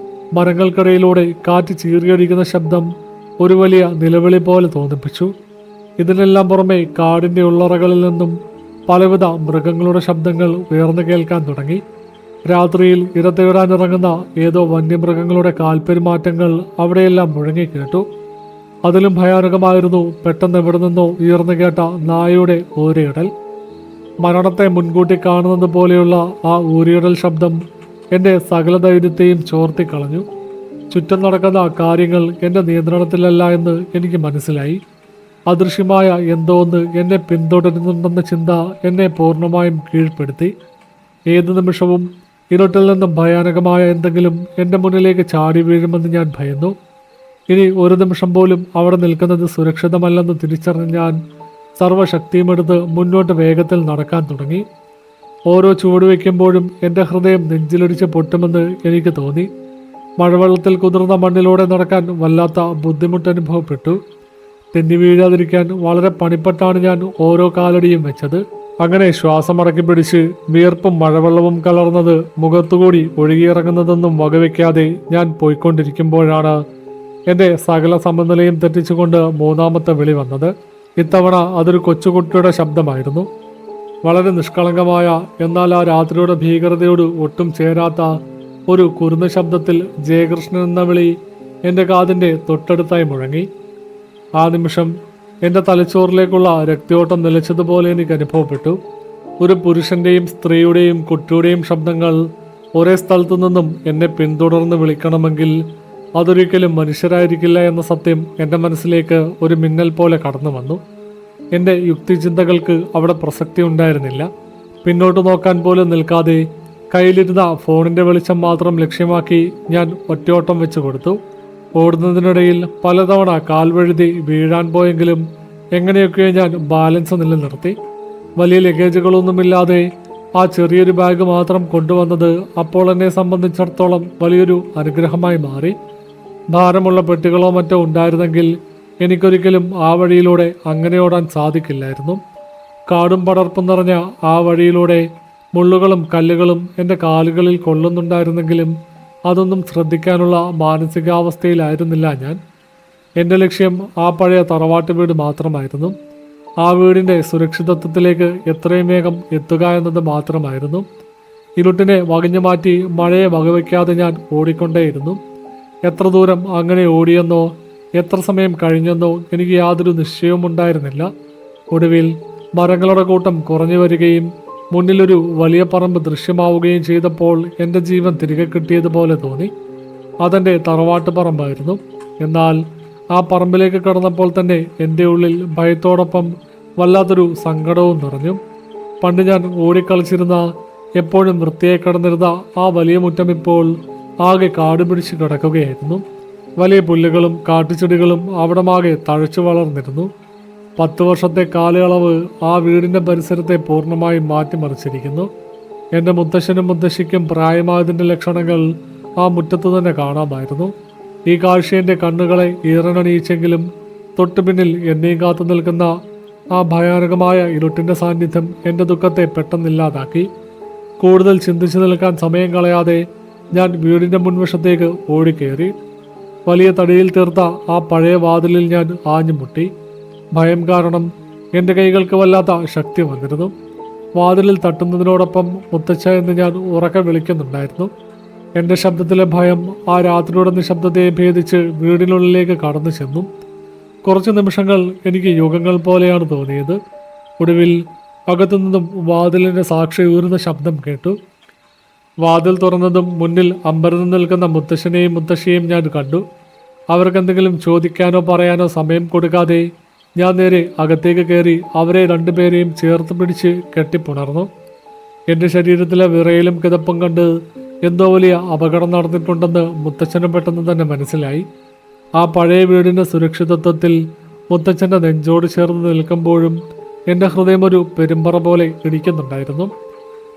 മരങ്ങൾക്കിടയിലൂടെ കാറ്റ് ചീറിയടിക്കുന്ന ശബ്ദം ഒരു വലിയ നിലവിളി പോലെ തോന്നിപ്പിച്ചു. ഇതിനെല്ലാം പുറമെ കാടിൻ്റെ ഉള്ളറകളിൽ നിന്നും പലവിധ മൃഗങ്ങളുടെ ശബ്ദങ്ങൾ ഉയർന്നു കേൾക്കാൻ തുടങ്ങി. രാത്രിയിൽ ഇരതേടാനിറങ്ങുന്ന ഏതോ വന്യമൃഗങ്ങളുടെ കാൽപ്പെരുമാറ്റങ്ങൾ അവിടെയെല്ലാം മുഴങ്ങി കേട്ടു. അതിലും ഭയാനകമായിരുന്നു പെട്ടെന്ന് എവിടെ നിന്നോ ഉയർന്നു കേട്ട നായയുടെ ഊരിയിടൽ. മരണത്തെ മുൻകൂട്ടി കാണുന്നത് പോലെയുള്ള ആ ഊരിയിടൽ ശബ്ദം എൻ്റെ സകല ധൈര്യത്തെയും ചോർത്തിക്കളഞ്ഞു. ചുറ്റും നടക്കുന്ന കാര്യങ്ങൾ എൻ്റെ നിയന്ത്രണത്തിലല്ല എന്ന് എനിക്ക് മനസ്സിലായി. അദൃശ്യമായ എന്തോ ഒന്ന് എന്നെ പിന്തുടരുന്നുണ്ടെന്ന ചിന്ത എന്നെ പൂർണ്ണമായും കീഴ്പ്പെടുത്തി. ഏതു നിമിഷവും ഇരുട്ടിൽ നിന്നും ഭയാനകമായ എന്തെങ്കിലും എൻ്റെ മുന്നിലേക്ക് ചാടി വീഴുമെന്ന് ഞാൻ ഭയന്നു. ഇനി ഒരു നിമിഷം പോലും അവിടെ നിൽക്കുന്നത് സുരക്ഷിതമല്ലെന്ന് തിരിച്ചറിഞ്ഞ് ഞാൻ സർവ്വശക്തിയുമെടുത്ത് മുന്നോട്ട് വേഗത്തിൽ നടക്കാൻ തുടങ്ങി. ഓരോ ചുവട് വയ്ക്കുമ്പോഴും എൻ്റെ ഹൃദയം നെഞ്ചിലടിച്ച് പൊട്ടുമെന്ന് എനിക്ക് തോന്നി. മഴവെള്ളത്തിൽ കുതിർന്ന മണ്ണിലൂടെ നടക്കാൻ വല്ലാത്ത ബുദ്ധിമുട്ട് അനുഭവപ്പെട്ടു. തെന്നി വീഴാതിരിക്കാൻ വളരെ പണിപ്പെട്ടാണ് ഞാൻ ഓരോ കാലടിയും വെച്ചത്. അങ്ങനെ ശ്വാസമടക്കി പിടിച്ച് വിയർപ്പും മഴവെള്ളവും കലർന്നത് മുഖത്തുകൂടി ഒഴുകിയിറങ്ങുന്നതൊന്നും വകവയ്ക്കാതെ ഞാൻ പോയിക്കൊണ്ടിരിക്കുമ്പോഴാണ് എൻ്റെ സകല സമനിലയും തെറ്റിച്ചുകൊണ്ട് മൂന്നാമത്തെ വിളി വന്നത്. ഇത്തവണ അതൊരു കൊച്ചുകുട്ടിയുടെ ശബ്ദമായിരുന്നു. വളരെ നിഷ്കളങ്കമായ, എന്നാൽ ആ രാത്രിയുടെ ഭീകരതയോട് ഒട്ടും ചേരാത്ത ഒരു കുരുന്ന ശബ്ദത്തിൽ ജയകൃഷ്ണൻ എന്ന വിളി എൻ്റെ കാതിൻ്റെ തൊട്ടടുത്തായി മുഴങ്ങി. ആ നിമിഷം എൻ്റെ തലച്ചോറിലേക്കുള്ള രക്തയോട്ടം നിലച്ചതുപോലെ എനിക്ക് അനുഭവപ്പെട്ടു. ഒരു പുരുഷൻ്റെയും സ്ത്രീയുടെയും കുട്ടിയുടെയും ശബ്ദങ്ങൾ ഒരേ സ്ഥലത്തു നിന്നും എന്നെ പിന്തുടർന്ന് വിളിക്കണമെങ്കിൽ അതൊരിക്കലും മനുഷ്യരായിരിക്കില്ല എന്ന സത്യം എൻ്റെ മനസ്സിലേക്ക് ഒരു മിന്നൽ പോലെ കടന്നു വന്നു. എൻ്റെ യുക്തിചിന്തകൾക്ക് അവിടെ പ്രസക്തി ഉണ്ടായിരുന്നില്ല. പിന്നോട്ട് നോക്കാൻ പോലും നിൽക്കാതെ കയ്യിലിരുന്ന ഫോണിൻ്റെ വെളിച്ചം മാത്രം ലക്ഷ്യമാക്കി ഞാൻ ഒറ്റയോട്ടം വെച്ച് കൊടുത്തു. ഓടുന്നതിനിടയിൽ പലതവണ കാൽവഴുതി വീഴാൻ പോയെങ്കിലും എങ്ങനെയൊക്കെയോ ഞാൻ ബാലൻസ് നിലനിർത്തി. വലിയ ലഗേജുകളൊന്നുമില്ലാതെ ആ ചെറിയൊരു ബാഗ് മാത്രം കൊണ്ടുവന്നത് അപ്പോൾ എന്നെ സംബന്ധിച്ചിടത്തോളം വലിയൊരു അനുഗ്രഹമായി മാറി. ഭാരമുള്ള പെട്ടികളോ മറ്റോ ഉണ്ടായിരുന്നെങ്കിൽ എനിക്കൊരിക്കലും ആ വഴിയിലൂടെ അങ്ങനെ ഓടാൻ സാധിക്കില്ലായിരുന്നു. കാടും പടർപ്പും നിറഞ്ഞ ആ വഴിയിലൂടെ മുള്ളുകളും കല്ലുകളും എൻ്റെ കാലുകളിൽ കൊള്ളുന്നുണ്ടായിരുന്നെങ്കിലും അതൊന്നും ശ്രദ്ധിക്കാനുള്ള മാനസികാവസ്ഥയിലായിരുന്നില്ല ഞാൻ. എൻ്റെ ലക്ഷ്യം ആ പഴയ തറവാട്ട് വീട് മാത്രമായിരുന്നു. ആ വീടിൻ്റെ സുരക്ഷിതത്വത്തിലേക്ക് എത്രയും വേഗം എത്തുക എന്നത് മാത്രമായിരുന്നു. ഇരുട്ടിനെ വകഞ്ഞു മാറ്റി മഴയെ വകവയ്ക്കാതെ ഞാൻ ഓടിക്കൊണ്ടേയിരുന്നു. എത്ര ദൂരം അങ്ങനെ ഓടിയെന്നോ എത്ര സമയം കഴിഞ്ഞെന്നോ എനിക്ക് യാതൊരു നിശ്ചയവും ഉണ്ടായിരുന്നില്ല. ഒടുവിൽ മരങ്ങളുടെ കൂട്ടം കുറഞ്ഞു വരികയും മുന്നിലൊരു വലിയ പറമ്പ് ദൃശ്യമാവുകയും ചെയ്തപ്പോൾ എൻ്റെ ജീവൻ തിരികെ കിട്ടിയതുപോലെ തോന്നി. അതെൻ്റെ തറവാട്ട് പറമ്പായിരുന്നു. എന്നാൽ ആ പറമ്പിലേക്ക് കടന്നപ്പോൾ തന്നെ എൻ്റെ ഉള്ളിൽ ഭയത്തോടൊപ്പം വല്ലാത്തൊരു സങ്കടവും നിറഞ്ഞു. പണ്ട് ഞാൻ ഓടിക്കളിച്ചിരുന്ന, എപ്പോഴും വൃത്തിയായി കിടന്നിരുന്ന ആ വലിയ മുറ്റം ഇപ്പോൾ ആകെ കാട് പിടിച്ച് കിടക്കുകയായിരുന്നു. വലിയ പുല്ലുകളും കാട്ടുചെടികളും അവിടമാകെ തഴച്ചു വളർന്നിരുന്നു. 10 വർഷത്തെ കാലയളവ് ആ വീടിൻ്റെ പരിസരത്തെ പൂർണ്ണമായും മാറ്റിമറിച്ചിരിക്കുന്നു. എൻ്റെ മുത്തശ്ശനും മുത്തശ്ശിക്കും പ്രായമായതിൻ്റെ ലക്ഷണങ്ങൾ ആ മുറ്റത്ത് തന്നെ കാണാമായിരുന്നു. ഈ കാഴ്ച എൻ്റെ കണ്ണുകളെ ഈറനണിയിച്ചെങ്കിലും തൊട്ടുപിന്നിൽ എന്നെയും കാത്തു നിൽക്കുന്ന ആ ഭയാനകമായ ഇരുട്ടിൻ്റെ സാന്നിധ്യം എൻ്റെ ദുഃഖത്തെ പെട്ടെന്നില്ലാതാക്കി. കൂടുതൽ ചിന്തിച്ചു നിൽക്കാൻ സമയം കളയാതെ ഞാൻ വീടിൻ്റെ മുൻവശത്തേക്ക് ഓടിക്കയറി. വലിയ തടിയിൽ തീർത്ത ആ പഴയ വാതിലിൽ ഞാൻ ആഞ്ഞുമുട്ടി. ഭയം കാരണം എൻ്റെ കൈകൾക്ക് വല്ലാത്ത ശക്തി വന്നിരുന്നു. വാതിലിൽ തട്ടുന്നതിനോടൊപ്പം മുത്തച്ഛ എന്ന് ഞാൻ ഉറക്കെ വിളിക്കുന്നുണ്ടായിരുന്നു. എൻ്റെ ശബ്ദത്തിലെ ഭയം ആ രാത്രിയുടെ നിശബ്ദതയെ ഭേദിച്ച് വീടിനുള്ളിലേക്ക് കടന്നു ചെന്നു. കുറച്ച് നിമിഷങ്ങൾ എനിക്ക് യുഗങ്ങൾ പോലെയാണ് തോന്നിയത്. ഒടുവിൽ അകത്തുനിന്നും വാതിലിൻ്റെ സാക്ഷി ഊരുന്ന ശബ്ദം കേട്ടു. വാതിൽ തുറന്നതും മുന്നിൽ അമ്പരന്ന് നിൽക്കുന്ന മുത്തശ്ശനെയും മുത്തശ്ശിയെയും ഞാൻ കണ്ടു. അവർക്കെന്തെങ്കിലും ചോദിക്കാനോ പറയാനോ സമയം കൊടുക്കാതെ ഞാൻ നേരെ അകത്തേക്ക് കയറി അവരെ രണ്ടുപേരെയും ചേർത്ത് പിടിച്ച് കെട്ടിപ്പുണർന്നു. എൻ്റെ ശരീരത്തിലെ വിറയലും കിതപ്പും കണ്ട് എന്തോ വലിയ അപകടം നടന്നിട്ടുണ്ടെന്ന് മുത്തച്ഛന് പെട്ടെന്ന് തന്നെ മനസ്സിലായി. ആ പഴയ വീടിൻ്റെ സുരക്ഷിതത്വത്തിൽ മുത്തച്ഛൻ്റെ നെഞ്ചോട് ചേർന്ന് നിൽക്കുമ്പോഴും എൻ്റെ ഹൃദയം ഒരു പെരുമ്പറ പോലെ ഇടിക്കുന്നുണ്ടായിരുന്നു.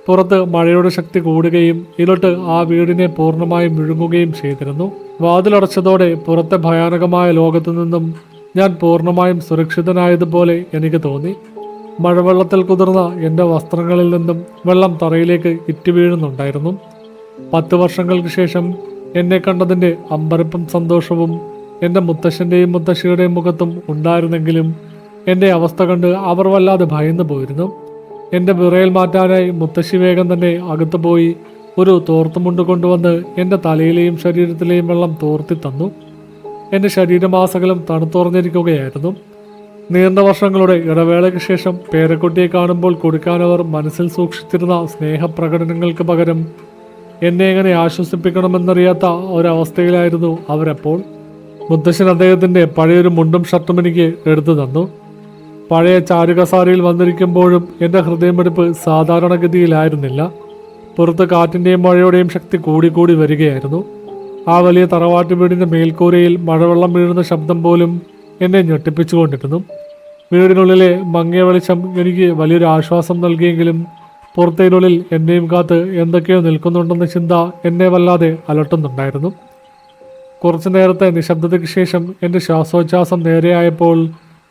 പുറത്ത് മഴയുടെ ശക്തി കൂടുകയും ഇരുട്ട് ആ വീടിനെ പൂർണ്ണമായും വിഴുങ്ങുകയും ചെയ്തിരുന്നു. വാതിലടച്ചതോടെ പുറത്തെ ഭയാനകമായ ലോകത്തു നിന്നും ഞാൻ പൂർണ്ണമായും സുരക്ഷിതനായതുപോലെ എനിക്ക് തോന്നി. മഴവെള്ളത്തിൽ കുതിർന്ന എൻ്റെ വസ്ത്രങ്ങളിൽ നിന്നും വെള്ളം തറയിലേക്ക് ഇറ്റി വീഴുന്നുണ്ടായിരുന്നു. 10 വർഷങ്ങൾക്ക് ശേഷം എന്നെ കണ്ടതിൻ്റെ അമ്പരപ്പും സന്തോഷവും എൻ്റെ മുത്തശ്ശൻ്റെയും മുത്തശ്ശിയുടെയും മുഖത്തും ഉണ്ടായിരുന്നെങ്കിലും എൻ്റെ അവസ്ഥ കണ്ട് അവർ വല്ലാതെ ഭയന്നു പോയിരുന്നു. എൻ്റെ വിറയൽ മാറ്റാനായി മുത്തശ്ശി വേഗം തന്നെ അകത്തു പോയി ഒരു തോർത്തുമുണ്ട് കൊണ്ടുവന്ന് എൻ്റെ തലയിലെയും ശരീരത്തിലെയും വെള്ളം തോർത്തി തന്നു. എൻ്റെ ശരീരമാസകലം തണുത്തുറഞ്ഞിരിക്കുകയായിരുന്നു. നീണ്ട വർഷങ്ങളുടെ ഇടവേളയ്ക്ക് ശേഷം പേരക്കുട്ടിയെ കാണുമ്പോൾ കൊടുക്കാനവർ മനസ്സിൽ സൂക്ഷിച്ചിരുന്ന സ്നേഹപ്രകടനങ്ങൾക്ക് പകരം എന്നെ എങ്ങനെ ആശ്വസിപ്പിക്കണമെന്നറിയാത്ത ഒരവസ്ഥയിലായിരുന്നു അവരപ്പോൾ. മുത്തശ്ശൻ അദ്ദേഹത്തിൻ്റെ പഴയൊരു മുണ്ടും ഷർട്ടും എനിക്ക് എടുത്തു തന്നു. പഴയ ചാരുകസാരയിൽ വന്നിരിക്കുമ്പോഴും എൻ്റെ ഹൃദയമെടുപ്പ് സാധാരണഗതിയിലായിരുന്നില്ല. പുറത്ത് കാറ്റിൻ്റെയും മഴയുടെയും ശക്തി കൂടിക്കൂടി വരികയായിരുന്നു. ആ വലിയ തറവാട്ട് വീടിൻ്റെ മേൽക്കൂരയിൽ മഴവെള്ളം വീഴുന്ന ശബ്ദം പോലും എന്നെ ഞെട്ടിപ്പിച്ചുകൊണ്ടിരുന്നു. വീടിനുള്ളിലെ മങ്ങിയ വെളിച്ചം എനിക്ക് വലിയൊരു ആശ്വാസം നൽകിയെങ്കിലും പുറത്തേനുള്ളിൽ എന്നെയും കാത്ത് എന്തൊക്കെയോ നിൽക്കുന്നുണ്ടെന്ന ചിന്ത എന്നെ വല്ലാതെ അലട്ടുന്നുണ്ടായിരുന്നു. കുറച്ചു നേരത്തെ നിശബ്ദതയ്ക്ക് ശേഷം എൻ്റെ ശ്വാസോച്ഛ്വാസം നേരെയായപ്പോൾ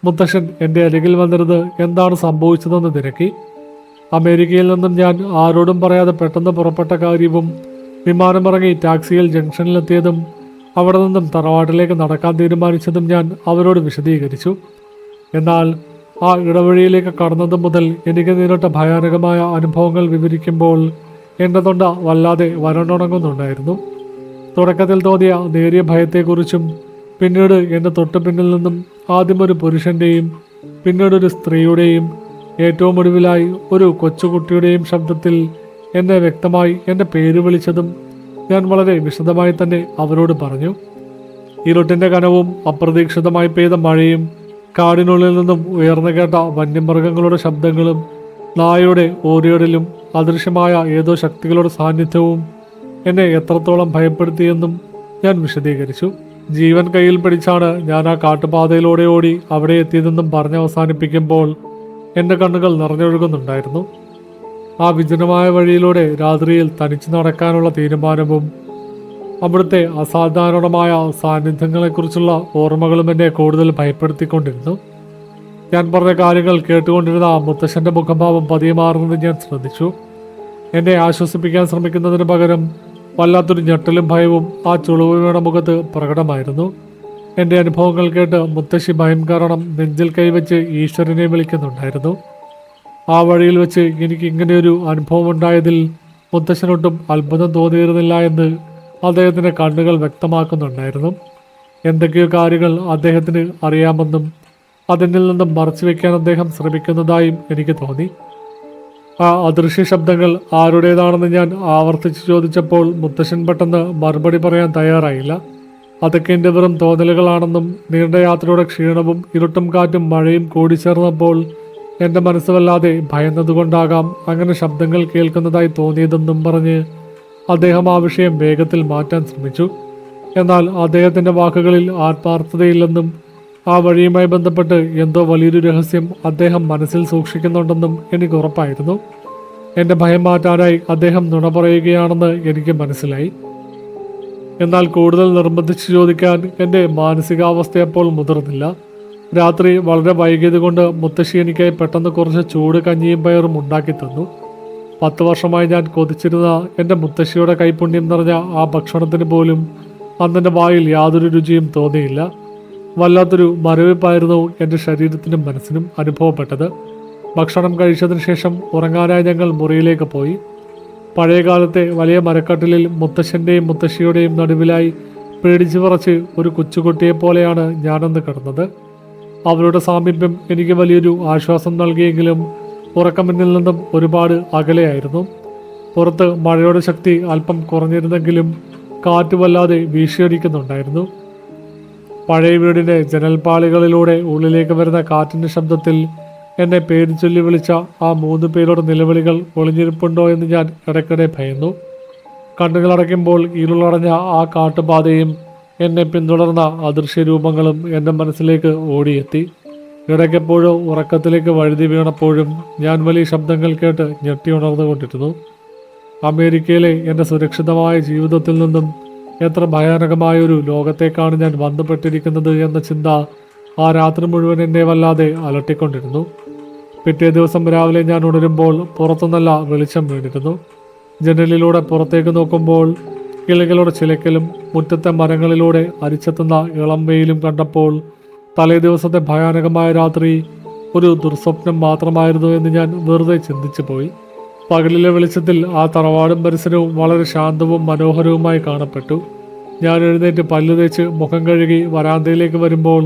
മുത്തശ്ശൻ എൻ്റെ അരികിൽ വന്നിരുന്ന് എന്താണ് സംഭവിച്ചതെന്ന് തിരക്കി. അമേരിക്കയിൽ നിന്നും ഞാൻ ആരോടും പറയാതെ പെട്ടെന്ന് പുറപ്പെട്ട കാര്യവും വിമാനമിറങ്ങി ടാക്സിയിൽ ജംഗ്ഷനിലെത്തിയതും അവിടെ നിന്നും തറവാട്ടിലേക്ക് നടക്കാൻ തീരുമാനിച്ചതും ഞാൻ അവരോട് വിശദീകരിച്ചു. എന്നാൽ ആ ഇടവഴിയിലേക്ക് കടന്നത് മുതൽ എനിക്ക് നേരിട്ട ഭയാനകമായ അനുഭവങ്ങൾ വിവരിക്കുമ്പോൾ എൻ്റെ തൊണ്ട വല്ലാതെ വരണ്ടുണങ്ങുന്നുണ്ടായിരുന്നു. തുടക്കത്തിൽ തോന്നിയ നേരിയ ഭയത്തെക്കുറിച്ചും പിന്നീട് എൻ്റെ തൊട്ടു പിന്നിൽ നിന്നും ആദ്യം ഒരു പുരുഷൻ്റെയും പിന്നീട് ഒരു സ്ത്രീയുടെയും ഏറ്റവും ഒടുവിലായി ഒരു കൊച്ചുകുട്ടിയുടെയും ശബ്ദത്തിൽ എന്നെ വ്യക്തമായി എൻ്റെ പേര് വിളിച്ചതും ഞാൻ വളരെ വിശദമായി തന്നെ അവരോട് പറഞ്ഞു. ഇരുട്ടിൻ്റെ കനവും അപ്രതീക്ഷിതമായി പെയ്ത മഴയും കാടിനുള്ളിൽ നിന്നും ഉയർന്നു കേട്ട വന്യമൃഗങ്ങളുടെ ശബ്ദങ്ങളും നായയുടെ ഓരിയടലും അദൃശ്യമായ ഏതോ ശക്തികളുടെ സാന്നിധ്യവും എന്നെ എത്രത്തോളം ഭയപ്പെടുത്തിയെന്നും ഞാൻ വിശദീകരിച്ചു. ജീവൻ കയ്യിൽ പിടിച്ചാണ് ഞാൻ ആ കാട്ടുപാതയിലൂടെ ഓടി അവിടെ എത്തിയതെന്നും പറഞ്ഞ് അവസാനിപ്പിക്കുമ്പോൾ എൻ്റെ കണ്ണുകൾ നിറഞ്ഞൊഴുകുന്നുണ്ടായിരുന്നു. ആ വിജനമായ വഴിയിലൂടെ രാത്രിയിൽ തനിച്ചു നടക്കാനുള്ള തീരുമാനവും അവിടുത്തെ അസാധാരണമായ സാന്നിധ്യങ്ങളെക്കുറിച്ചുള്ള ഓർമ്മകളും എന്നെ കൂടുതൽ ഭയപ്പെടുത്തിക്കൊണ്ടിരുന്നു. ഞാൻ പറഞ്ഞ കാര്യങ്ങൾ കേട്ടുകൊണ്ടിരുന്ന മുത്തശ്ശൻ്റെ മുഖഭാവം പതിയെ മാറുന്നത് ഞാൻ ശ്രദ്ധിച്ചു. എന്നെ ആശ്വസിപ്പിക്കാൻ ശ്രമിക്കുന്നതിന് പകരം വല്ലാത്തൊരു ഞെട്ടലും ഭയവും ആ ചുളിവുകളുടെ മുഖത്ത് പ്രകടമായിരുന്നു. എൻ്റെ അനുഭവങ്ങൾ കേട്ട് മുത്തശ്ശി ഭയം കാരണം നെഞ്ചിൽ കൈവച്ച് ഈശ്വരനെ വിളിക്കുന്നുണ്ടായിരുന്നു. ആ വഴിയിൽ വെച്ച് എനിക്ക് ഇങ്ങനെയൊരു അനുഭവം ഉണ്ടായതിൽ മുത്തശ്ശനൊട്ടും അത്ഭുതം തോന്നിയിരുന്നില്ല എന്ന് അദ്ദേഹത്തിൻ്റെ കണ്ണുകൾ വ്യക്തമാക്കുന്നുണ്ടായിരുന്നു. എന്തൊക്കെയോ കാര്യങ്ങൾ അദ്ദേഹത്തിന് അറിയാമെന്നും അതിനിൽ നിന്നും മറച്ചു വയ്ക്കാൻ അദ്ദേഹം ശ്രമിക്കുന്നതായും എനിക്ക് തോന്നി. ആ അദൃശ്യ ശബ്ദങ്ങൾ ആരുടേതാണെന്ന് ഞാൻ ആവർത്തിച്ച് ചോദിച്ചപ്പോൾ മുത്തശ്ശൻ പെട്ടെന്ന് മറുപടി പറയാൻ തയ്യാറായില്ല. അതൊക്കെ എൻ്റെ വെറും തോന്നലുകളാണെന്നും നീണ്ട യാത്രയുടെ ക്ഷീണവും ഇരുട്ടും കാറ്റും മഴയും കൂടിച്ചേർന്നപ്പോൾ എൻ്റെ മനസ്സ് വല്ലാതെ ഭയന്നതുകൊണ്ടാകാം അങ്ങനെ ശബ്ദങ്ങൾ കേൾക്കുന്നതായി തോന്നിയതെന്നും പറഞ്ഞ് അദ്ദേഹം ആ വിഷയം വേഗത്തിൽ മാറ്റാൻ ശ്രമിച്ചു. എന്നാൽ അദ്ദേഹത്തിൻ്റെ വാക്കുകളിൽ ആത്മാർത്ഥതയില്ലെന്നും ആ വഴിയുമായി ബന്ധപ്പെട്ട് എന്തോ വലിയൊരു രഹസ്യം അദ്ദേഹം മനസ്സിൽ സൂക്ഷിക്കുന്നുണ്ടെന്നും എനിക്ക് ഉറപ്പായിരുന്നു. എൻ്റെ ഭയം മാറ്റാനായി അദ്ദേഹം നുണ പറയുകയാണെന്ന് എനിക്ക് മനസ്സിലായി. എന്നാൽ കൂടുതൽ നിർബന്ധിച്ച് ചോദിക്കാൻ എൻ്റെ മാനസികാവസ്ഥ അപ്പോൾ മുതിർന്നില്ല. രാത്രി വളരെ വൈകിയത് കൊണ്ട് മുത്തശ്ശി എനിക്കായി പെട്ടെന്ന് കുറച്ച് ചൂട് കഞ്ഞിയും പയറും ഉണ്ടാക്കി തന്നു. 10 വർഷമായി ഞാൻ കൊതിച്ചിരുന്ന എൻ്റെ മുത്തശ്ശിയുടെ കൈപുണ്യം നിറഞ്ഞ ആ ഭക്ഷണത്തിന് പോലും അന്നെൻ്റെ വായിൽ യാതൊരു രുചിയും തോന്നിയില്ല. വല്ലാത്തൊരു മരവിപ്പായിരുന്നു എൻ്റെ ശരീരത്തിനും മനസ്സിനും അനുഭവപ്പെട്ടത്. ഭക്ഷണം കഴിച്ചതിന് ശേഷം ഉറങ്ങാനായി ഞങ്ങൾ മുറിയിലേക്ക് പോയി. പഴയകാലത്തെ വലിയ മരക്കട്ടിലിൽ മുത്തശ്ശൻ്റെയും മുത്തശ്ശിയുടെയും നടുവിലായി പേടിച്ചു പറച്ച് ഒരു കൊച്ചുകുട്ടിയെപ്പോലെയാണ് ഞാനന്ന് കിടന്നത്. അവരുടെ സാമീപ്യം എനിക്ക് വലിയൊരു ആശ്വാസം നൽകിയെങ്കിലും ഉറക്കമെന്നിൽ നിന്നും ഒരുപാട് അകലെയായിരുന്നു. പുറത്ത് മഴയുടെ ശക്തി അല്പം കുറഞ്ഞിരുന്നെങ്കിലും കാറ്റ് വല്ലാതെ വീശിയടിക്കുന്നുണ്ടായിരുന്നു. പഴയ വീടിൻ്റെ ജനൽപ്പാളികളിലൂടെ ഉള്ളിലേക്ക് വരുന്ന കാറ്റിൻ്റെ ശബ്ദത്തിൽ എന്നെ പേര് ചൊല്ലി വിളിച്ച ആ 3 പേരുടെ നിലവിളികൾ ഒളിഞ്ഞിരിപ്പുണ്ടോ എന്ന് ഞാൻ ഇടയ്ക്കിടെ ഭയന്നു. കണ്ണുകളടയ്ക്കുമ്പോൾ ഇരുളടഞ്ഞ ആ കാട്ടുപാതയും എന്നെ പിന്തുടർന്ന അദൃശ്യ രൂപങ്ങളും എൻ്റെ മനസ്സിലേക്ക് ഓടിയെത്തി. ഇടയ്ക്കെപ്പോഴോ ഉറക്കത്തിലേക്ക് വഴുതി വീണപ്പോഴും ഞാൻ വലിയ ശബ്ദങ്ങൾ കേട്ട് ഞെട്ടി ഉണർന്നുകൊണ്ടിരുന്നു. അമേരിക്കയിലെ എൻ്റെ സുരക്ഷിതമായ ജീവിതത്തിൽ നിന്നും എത്ര ഭയാനകമായൊരു ലോകത്തേക്കാണ് ഞാൻ ബന്ധപ്പെട്ടിരിക്കുന്നത് എന്ന ചിന്ത ആ രാത്രി മുഴുവൻ എന്നെ വല്ലാതെ അലട്ടിക്കൊണ്ടിരുന്നു. പിറ്റേ ദിവസം രാവിലെ ഞാൻ ഉണരുമ്പോൾ പുറത്തു നല്ല വെളിച്ചം വീണിരുന്നു. ജനലിലൂടെ പുറത്തേക്ക് നോക്കുമ്പോൾ കിളികളുടെ ചിലക്കലും മുറ്റത്തെ മരങ്ങളിലൂടെ അരിച്ചെത്തുന്ന ഇളം വെയിലും കണ്ടപ്പോൾ തലേ ദിവസത്തെ ഭയാനകമായ രാത്രി ഒരു ദുർസ്വപ്നം മാത്രമായിരുന്നു എന്ന് ഞാൻ വെറുതെ ചിന്തിച്ചു പോയി. പകലിലെ വെളിച്ചത്തിൽ ആ തറവാടും പരിസരവും വളരെ ശാന്തവും മനോഹരവുമായി കാണപ്പെട്ടു. ഞാൻ എഴുന്നേറ്റ് പല്ല് തേച്ച് മുഖം കഴുകി വരാന്തയിലേക്ക് വരുമ്പോൾ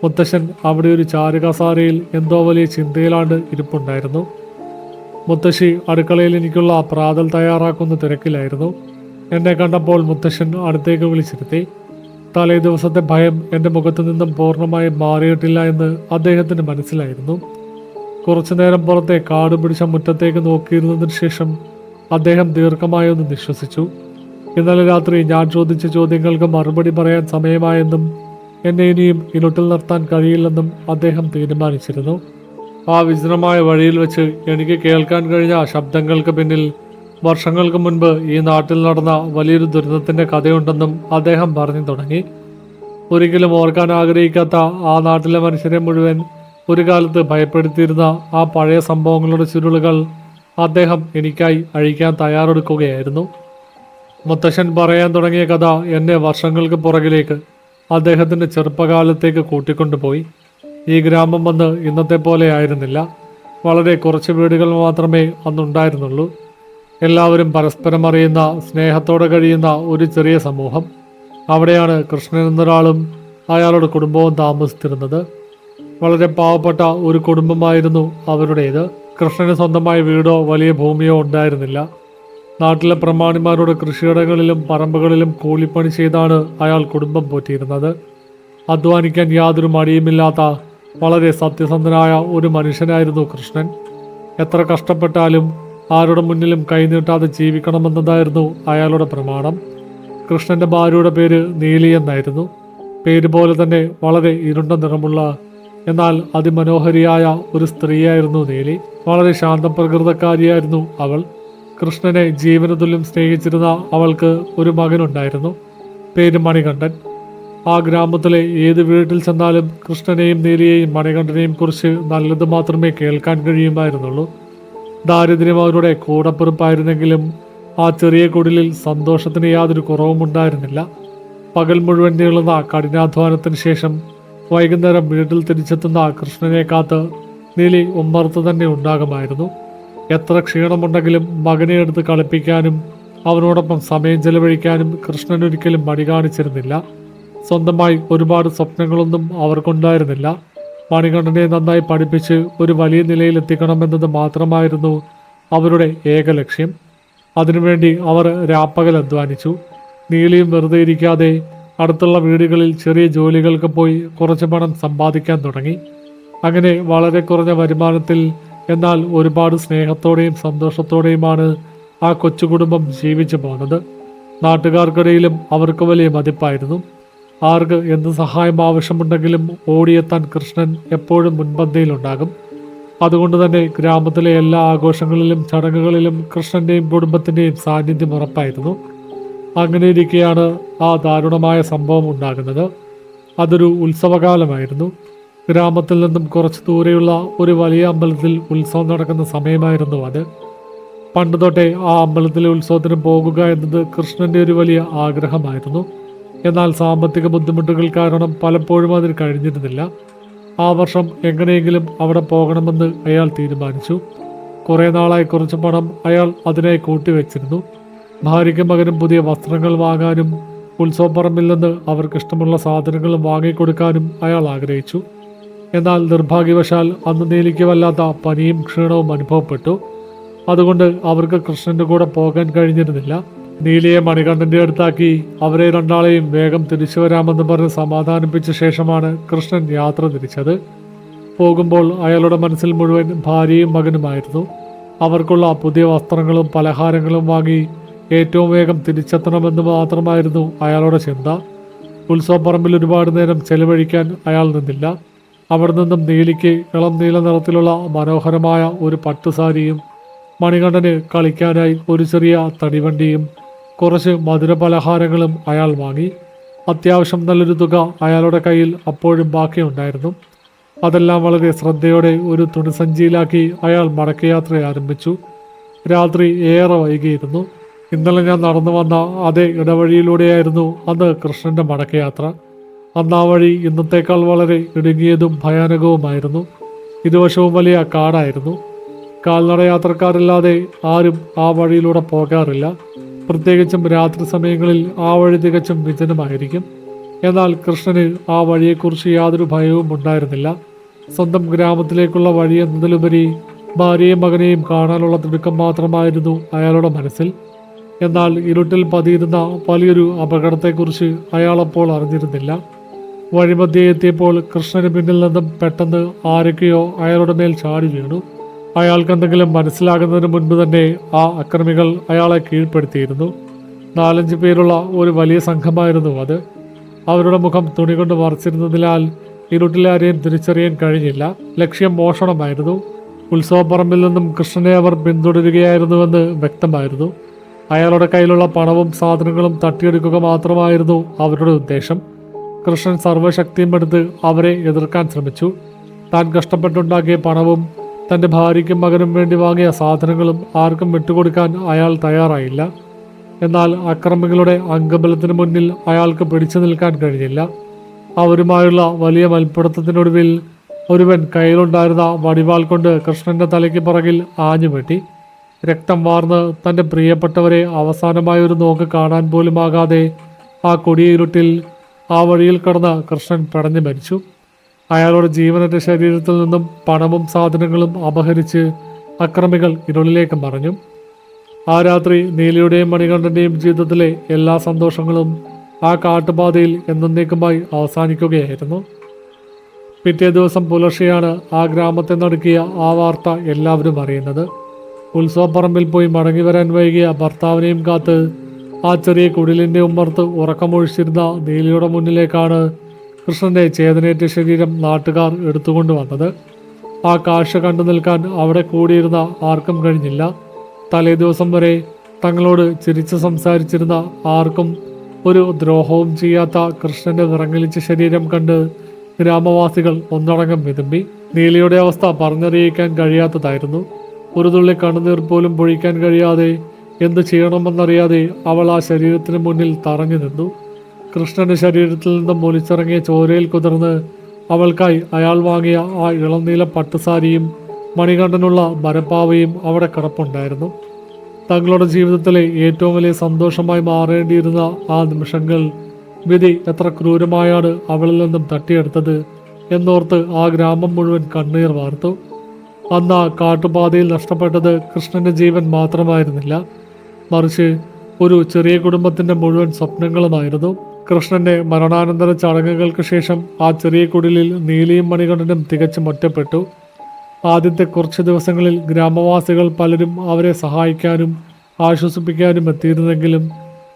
മുത്തശ്ശൻ അവിടെ ഒരു ചാരുകസാരയിൽ എന്തോ വലിയ ചിന്തയിലാണ്ട് ഇരിപ്പുണ്ടായിരുന്നു. മുത്തശ്ശി അടുക്കളയിൽ എനിക്കുള്ള പ്രാതൽ തയ്യാറാക്കുന്ന തിരക്കിലായിരുന്നു. എന്നെ കണ്ടപ്പോൾ മുത്തശ്ശൻ അടുത്തേക്ക് വിളിച്ചിരുത്തി. തലേ ദിവസത്തെ ഭയം എൻ്റെ മുഖത്തു നിന്നും പൂർണ്ണമായും മാറിയിട്ടില്ല എന്ന് അദ്ദേഹത്തിന് മനസ്സിലായിരുന്നു. കുറച്ചു നേരം പുറത്തെ കാട് പിടിച്ച മുറ്റത്തേക്ക് നോക്കിയിരുന്നതിന് ശേഷം അദ്ദേഹം ദീർഘമായൊന്ന് നിശ്വസിച്ചു. ഇന്നലെ രാത്രി ഞാൻ ചോദിച്ച ചോദ്യങ്ങൾക്ക് മറുപടി പറയാൻ സമയമായെന്നും എന്നെ ഇനിയും ഇരുട്ടിൽ നിർത്താൻ കഴിയില്ലെന്നും അദ്ദേഹം തീരുമാനിച്ചിരുന്നു. ആ വിജനമായ വഴിയിൽ വെച്ച് എനിക്ക് കേൾക്കാൻ കഴിഞ്ഞ ശബ്ദങ്ങൾക്ക് പിന്നിൽ വർഷങ്ങൾക്ക് മുൻപ് ഈ നാട്ടിൽ നടന്ന വലിയൊരു ദുരന്തത്തിൻ്റെ കഥയുണ്ടെന്നും അദ്ദേഹം പറഞ്ഞു തുടങ്ങി. ഒരിക്കലും ഓർക്കാൻ ആഗ്രഹിക്കാത്ത ആ നാട്ടിലെ മനുഷ്യരെ മുഴുവൻ ഒരു കാലത്ത് ഭയപ്പെടുത്തിയിരുന്ന ആ പഴയ സംഭവങ്ങളുടെ ചുരുളുകൾ അദ്ദേഹം എനിക്കായി അഴിക്കാൻ തയ്യാറെടുക്കുകയായിരുന്നു. മുത്തശ്ശൻ പറയാൻ തുടങ്ങിയ കഥ എന്നെ വർഷങ്ങൾക്ക് പുറകിലേക്ക് അദ്ദേഹത്തിൻ്റെ ചെറുപ്പകാലത്തേക്ക് കൂട്ടിക്കൊണ്ടുപോയി. ഈ ഗ്രാമം വന്ന് ഇന്നത്തെ പോലെ ആയിരുന്നില്ല. വളരെ കുറച്ച് വീടുകൾ മാത്രമേ അന്നുണ്ടായിരുന്നുള്ളൂ. എല്ലാവരും പരസ്പരം അറിയുന്ന, സ്നേഹത്തോടെ കഴിയുന്ന ഒരു ചെറിയ സമൂഹം. അവിടെയാണ് കൃഷ്ണൻ എന്നൊരാളും അയാളുടെ കുടുംബവും താമസിച്ചിരുന്നത്. വളരെ പാവപ്പെട്ട ഒരു കുടുംബമായിരുന്നു അവരുടേത്. കൃഷ്ണന് സ്വന്തമായ വീടോ വലിയ ഭൂമിയോ ഉണ്ടായിരുന്നില്ല. നാട്ടിലെ പ്രമാണിമാരുടെ കൃഷിയിടങ്ങളിലും പറമ്പുകളിലും കൂലിപ്പണി ചെയ്താണ് അയാൾ കുടുംബം പോറ്റിയിരുന്നത്. അധ്വാനിക്കാൻ യാതൊരു മടിയുമില്ലാത്ത വളരെ സത്യസന്ധനായ ഒരു മനുഷ്യനായിരുന്നു കൃഷ്ണൻ. എത്ര കഷ്ടപ്പെട്ടാലും ആരുടെ മുന്നിലും കൈനീട്ടാതെ ജീവിക്കണമെന്നതായിരുന്നു അയാളുടെ പ്രമാണം. കൃഷ്ണൻ്റെ ഭാര്യയുടെ പേര് നീലി എന്നായിരുന്നു. പേര് പോലെ തന്നെ വളരെ ഇരുണ്ട നിറമുള്ള എന്നാൽ അതിമനോഹരിയായ ഒരു സ്ത്രീയായിരുന്നു നീലി. വളരെ ശാന്തപ്രകൃതക്കാരിയായിരുന്നു അവൾ. കൃഷ്ണനെ ജീവന തുല്യം സ്നേഹിച്ചിരുന്ന അവൾക്ക് ഒരു മകനുണ്ടായിരുന്നു. പേര് മണികണ്ഠൻ. ആ ഗ്രാമത്തിലെ ഏത് വീട്ടിൽ ചെന്നാലും കൃഷ്ണനെയും നീലിയെയും മണികണ്ഠനെയും കുറിച്ച് നല്ലത് മാത്രമേ കേൾക്കാൻ കഴിയുമായിരുന്നുള്ളൂ. ദാരിദ്ര്യം അവരുടെ കൂടപ്പിറപ്പായിരുന്നെങ്കിലും ആ ചെറിയ കുടിലിൽ സന്തോഷത്തിന് യാതൊരു കുറവും ഉണ്ടായിരുന്നില്ല. പകൽ മുഴുവൻ നീളുന്ന കഠിനാധ്വാനത്തിന് ശേഷം വൈകുന്നേരം വീട്ടിൽ തിരിച്ചെത്തുന്ന കൃഷ്ണനെ കാത്ത് നീലി ഉമ്മർത്ത് തന്നെ ഉണ്ടാകുമായിരുന്നു. എത്ര ക്ഷീണമുണ്ടെങ്കിലും മകനെ എടുത്ത് കളിപ്പിക്കാനും അവനോടൊപ്പം സമയം ചെലവഴിക്കാനും കൃഷ്ണൻ ഒരിക്കലും മടി കാണിച്ചിരുന്നില്ല. സ്വന്തമായി ഒരുപാട് സ്വപ്നങ്ങളൊന്നും അവർക്കുണ്ടായിരുന്നില്ല. മണികണ്ഠനെ നന്നായി പഠിപ്പിച്ച് ഒരു വലിയ നിലയിൽ എത്തിക്കണമെന്നത് മാത്രമായിരുന്നു അവരുടെ ഏക ലക്ഷ്യം. അതിനുവേണ്ടി അവർ രാപ്പകൽ അധ്വാനിച്ചു. നീലിയും വെറുതെ ഇരിക്കാതെ അടുത്തുള്ള വീടുകളിൽ ചെറിയ ജോലികൾക്ക് പോയി കുറച്ച് പണം സമ്പാദിക്കാൻ തുടങ്ങി. അങ്ങനെ വളരെ കുറഞ്ഞ വരുമാനത്തിൽ എന്നാൽ ഒരുപാട് സ്നേഹത്തോടെയും സന്തോഷത്തോടെയുമാണ് ആ കൊച്ചു കുടുംബം ജീവിച്ചു പോകുന്നത്. നാട്ടുകാർക്കിടയിലും അവർക്ക് വലിയ മതിപ്പായിരുന്നു. ആർക്ക് എന്ത് സഹായം ആവശ്യമുണ്ടെങ്കിലും ഓടിയെത്താൻ കൃഷ്ണൻ എപ്പോഴും മുൻപന്തിയിലുണ്ടാകും. അതുകൊണ്ട് തന്നെ ഗ്രാമത്തിലെ എല്ലാ ആഘോഷങ്ങളിലും ചടങ്ങുകളിലും കൃഷ്ണന്റെയും കുടുംബത്തിന്റെയും സാന്നിധ്യം ഉറപ്പായിരുന്നു. അങ്ങനെ ഇരിക്കെയാണ് ആ ദാരുണമായ സംഭവം ഉണ്ടാകുന്നത്. അതൊരു ഉത്സവകാലമായിരുന്നു. ഗ്രാമത്തിൽ നിന്നും കുറച്ച് ദൂരെയുള്ള ഒരു വലിയ അമ്പലത്തിൽ ഉത്സവം നടക്കുന്ന സമയമായിരുന്നു അത്. പണ്ട് തൊട്ടേ ആ അമ്പലത്തിലെ ഉത്സവത്തിന് പോകുക എന്നത് കൃഷ്ണന്റെ ഒരു വലിയ ആഗ്രഹമായിരുന്നു. എന്നാൽ സാമ്പത്തിക ബുദ്ധിമുട്ടുകൾ കാരണം പലപ്പോഴും അതിന് കഴിഞ്ഞിരുന്നില്ല. ആ വർഷം എങ്ങനെയെങ്കിലും അവിടെ പോകണമെന്ന് അയാൾ തീരുമാനിച്ചു. കുറെ നാളായി കുറച്ച് പണം അയാൾ അതിനായി കൂട്ടിവെച്ചിരുന്നു. ഭാര്യയ്ക്കും മകനും പുതിയ വസ്ത്രങ്ങൾ വാങ്ങാനും ഉത്സവപ്പറമ്പിൽ നിന്ന് അവർക്കിഷ്ടമുള്ള സാധനങ്ങൾ വാങ്ങിക്കൊടുക്കാനും അയാൾ ആഗ്രഹിച്ചു. എന്നാൽ നിർഭാഗ്യവശാൽ അന്ന് നീലിക്ക് വല്ലാത്ത പനിയും ക്ഷീണവും അനുഭവപ്പെട്ടു. അതുകൊണ്ട് അവർക്ക് കൃഷ്ണന്റെ കൂടെ പോകാൻ കഴിഞ്ഞിരുന്നില്ല. നീലിയെ മണികണ്ഠന്റെ അടുത്താക്കി അവരെ രണ്ടാളെയും വേഗം തിരിച്ചു വരാമെന്ന് പറഞ്ഞ് സമാധാനിപ്പിച്ച ശേഷമാണ് കൃഷ്ണൻ യാത്ര തിരിച്ചത്. പോകുമ്പോൾ അയാളുടെ മനസ്സിൽ മുഴുവൻ ഭാര്യയും മകനുമായിരുന്നു. അവർക്കുള്ള പുതിയ വസ്ത്രങ്ങളും പലഹാരങ്ങളും വാങ്ങി ഏറ്റവും വേഗം തിരിച്ചെത്തണമെന്ന് മാത്രമായിരുന്നു അയാളുടെ ചിന്ത. ഉത്സവപ്പറമ്പിൽ ഒരുപാട് നേരം ചെലവഴിക്കാൻ അയാൾ നിന്നില്ല. അവിടെ നിന്നും നീലിക്ക് ഇളം നീല നിറത്തിലുള്ള മനോഹരമായ ഒരു പട്ടുസാരിയും മണികണ്ഠന് കളിക്കാനായി ഒരു ചെറിയ തടിവണ്ടിയും കുറച്ച് മധുരപലഹാരങ്ങളും അയാൾ വാങ്ങി. അത്യാവശ്യം നല്ലൊരു തുക അയാളുടെ കയ്യിൽ അപ്പോഴും ബാക്കിയുണ്ടായിരുന്നു. അതെല്ലാം വളരെ ശ്രദ്ധയോടെ ഒരു തുണിസഞ്ചിയിലാക്കി അയാൾ മടക്കയാത്ര ആരംഭിച്ചു. രാത്രി ഏറെ വൈകിയിരുന്നു. ഇന്നലെ ഞാൻ നടന്നു വന്ന അതേ ഇടവഴിയിലൂടെയായിരുന്നു അന്ന് കൃഷ്ണന്റെ മടക്കയാത്ര. അന്ന് ആ വഴി ഇന്നത്തേക്കാൾ വളരെ ഇടുങ്ങിയതും ഭയാനകവുമായിരുന്നു. ഇരുവശവും വലിയ കാടായിരുന്നു. കാൽനട യാത്രക്കാരില്ലാതെ ആരും ആ വഴിയിലൂടെ പോകാറില്ല. പ്രത്യേകിച്ചും രാത്രി സമയങ്ങളിൽ ആ വഴി തികച്ചും വിജനമായിരിക്കും. എന്നാൽ കൃഷ്ണന് ആ വഴിയെക്കുറിച്ച് യാതൊരു ഭയവും ഉണ്ടായിരുന്നില്ല. സ്വന്തം ഗ്രാമത്തിലേക്കുള്ള വഴി എന്നതിലുപരി ഭാര്യയും മകനെയും കാണാനുള്ള തിടുക്കം മാത്രമായിരുന്നു അയാളുടെ മനസ്സിൽ. എന്നാൽ ഇരുട്ടിൽ പതിയിരുന്ന വലിയൊരു അപകടത്തെക്കുറിച്ച് അയാളപ്പോൾ അറിഞ്ഞിരുന്നില്ല. വഴിമധ്യേ എത്തിയപ്പോൾ കൃഷ്ണന് പിന്നിൽ നിന്നും പെട്ടെന്ന് ആരൊക്കെയോ അയാളുടെ മേൽ ചാടി വീണു. അയാൾക്ക് എന്തെങ്കിലും മനസ്സിലാകുന്നതിന് മുൻപ് തന്നെ ആ അക്രമികൾ അയാളെ കീഴ്പ്പെടുത്തിയിരുന്നു. 4-5 പേരുള്ള ഒരു വലിയ സംഘമായിരുന്നു അത്. അവരുടെ മുഖം തുണി കൊണ്ട് മറച്ചിരുന്നതിനാൽ ഇരുട്ടിലാരെയും തിരിച്ചറിയാൻ കഴിഞ്ഞില്ല. ലക്ഷ്യം മോഷണമായിരുന്നു. ഉത്സവപ്പറമ്പിൽ നിന്നും കൃഷ്ണനെ അവർ പിന്തുടരുകയായിരുന്നുവെന്ന് വ്യക്തമായിരുന്നു. അയാളുടെ കയ്യിലുള്ള പണവും സാധനങ്ങളും തട്ടിയെടുക്കുക മാത്രമായിരുന്നു അവരുടെ ഉദ്ദേശം. കൃഷ്ണൻ സർവ്വശക്തിയും എടുത്ത് അവരെ എതിർക്കാൻ ശ്രമിച്ചു. താൻ കഷ്ടപ്പെട്ടുണ്ടാക്കിയ പണവും തൻ്റെ ഭാര്യയ്ക്കും മകനും വേണ്ടി വാങ്ങിയ സാധനങ്ങളും ആർക്കും വിട്ടുകൊടുക്കാൻ അയാൾ തയ്യാറായില്ല. എന്നാൽ അക്രമികളുടെ അംഗബലത്തിന് മുന്നിൽ അയാൾക്ക് പിടിച്ചു നിൽക്കാൻ കഴിഞ്ഞില്ല. അവരുമായുള്ള വലിയ മൽപ്പിടുത്തത്തിനൊടുവിൽ ഒരുവൻ കയ്യിലുണ്ടായിരുന്ന വടിവാൾ കൊണ്ട് കൃഷ്ണന്റെ തലയ്ക്ക് പുറകിൽ ആഞ്ഞുവെട്ടി. രക്തം വാർന്ന് തൻ്റെ പ്രിയപ്പെട്ടവരെ അവസാനമായ ഒരു നോക്ക് കാണാൻ പോലുമാകാതെ ആ കൊടിയ ഇരുട്ടിൽ ആ വഴിയിൽ കടന്ന് കൃഷ്ണൻ പിടഞ്ഞു മരിച്ചു. അയാളുടെ ജീവനന്റെ ശരീരത്തിൽ നിന്നും പണവും സാധനങ്ങളും അപഹരിച്ച് അക്രമികൾ ഇരുളിലേക്ക് മറഞ്ഞു. ആ രാത്രി നീലിയുടെയും മണികണ്ഠന്റെയും ജീവിതത്തിലെ എല്ലാ സന്തോഷങ്ങളും ആ കാട്ടുപാതയിൽ എന്നേക്കുമായി അവസാനിക്കുകയായിരുന്നു. പിറ്റേ ദിവസം പുലർച്ചെയാണ് ആ ഗ്രാമത്തെ നടുക്കിയ ആ വാർത്ത എല്ലാവരും അറിയുന്നത്. ഉത്സവപ്പറമ്പിൽ പോയി മടങ്ങി വരാൻ വൈകിയ ഭർത്താവിനെയും കാത്ത് ആ ചെറിയ കുടിലിൻ്റെ ഉമ്മർത്ത് ഉറക്കമൊഴിച്ചിരുന്ന നീലിയുടെ മുന്നിലേക്കാണ് കൃഷ്ണന്റെ ചേതനേറ്റ ശരീരം നാട്ടുകാർ എടുത്തുകൊണ്ട് വന്നത്. ആ കാഴ്ച കണ്ടു നിൽക്കാൻ അവിടെ കൂടിയിരുന്ന ആർക്കും കഴിഞ്ഞില്ല. തലേ ദിവസം വരെ തങ്ങളോട് ചിരിച്ച് സംസാരിച്ചിരുന്ന ആർക്കും ഒരു ദ്രോഹവും ചെയ്യാത്ത കൃഷ്ണന്റെ വിറങ്ങലിച്ച ശരീരം കണ്ട് ഗ്രാമവാസികൾ ഒന്നടങ്കം വിതുമ്പി. നീലിയുടെ അവസ്ഥ പറഞ്ഞറിയിക്കാൻ കഴിയാത്തതായിരുന്നു. ഒരു തുള്ളി കണ്ണുനീർ പോലും പൊഴിക്കാൻ കഴിയാതെ എന്തു ചെയ്യണമെന്നറിയാതെ അവൾ ആ ശരീരത്തിന് മുന്നിൽ തറഞ്ഞു നിന്നു. കൃഷ്ണന്റെ ശരീരത്തിൽ നിന്നും ഒലിച്ചിറങ്ങിയ ചോരയിൽ കുതിർന്ന് അവൾക്കായി അയാൾ വാങ്ങിയ ആ ഇളനീല പട്ടുസാരിയും മണികണ്ഠനുള്ള മരപ്പാവയും അവിടെ കിടപ്പുണ്ടായിരുന്നു. തങ്ങളുടെ ജീവിതത്തിലെ ഏറ്റവും വലിയ സന്തോഷമായി മാറേണ്ടിയിരുന്ന ആ നിമിഷങ്ങൾ വിധി എത്ര ക്രൂരമായാണ് അവളിൽ നിന്നും തട്ടിയെടുത്തത് എന്നോർത്ത് ആ ഗ്രാമം മുഴുവൻ കണ്ണീർ വാർത്തു. അന്ന് ആ കാട്ടുപാതയിൽ നഷ്ടപ്പെട്ടത് കൃഷ്ണന്റെ ജീവൻ മാത്രമായിരുന്നില്ല, മറിച്ച് ഒരു ചെറിയ കുടുംബത്തിന്റെ മുഴുവൻ സ്വപ്നങ്ങളുമായിരുന്നു. കൃഷ്ണന്റെ മരണാനന്തര ചടങ്ങുകൾക്ക് ശേഷം ആ ചെറിയ കുടിലിൽ നീലിയും മണികണ്ഠനും തികച്ചും ഒറ്റപ്പെട്ടു. ആദ്യത്തെ കുറച്ച് ദിവസങ്ങളിൽ ഗ്രാമവാസികൾ പലരും അവരെ സഹായിക്കാനും ആശ്വസിപ്പിക്കാനും എത്തിയിരുന്നെങ്കിലും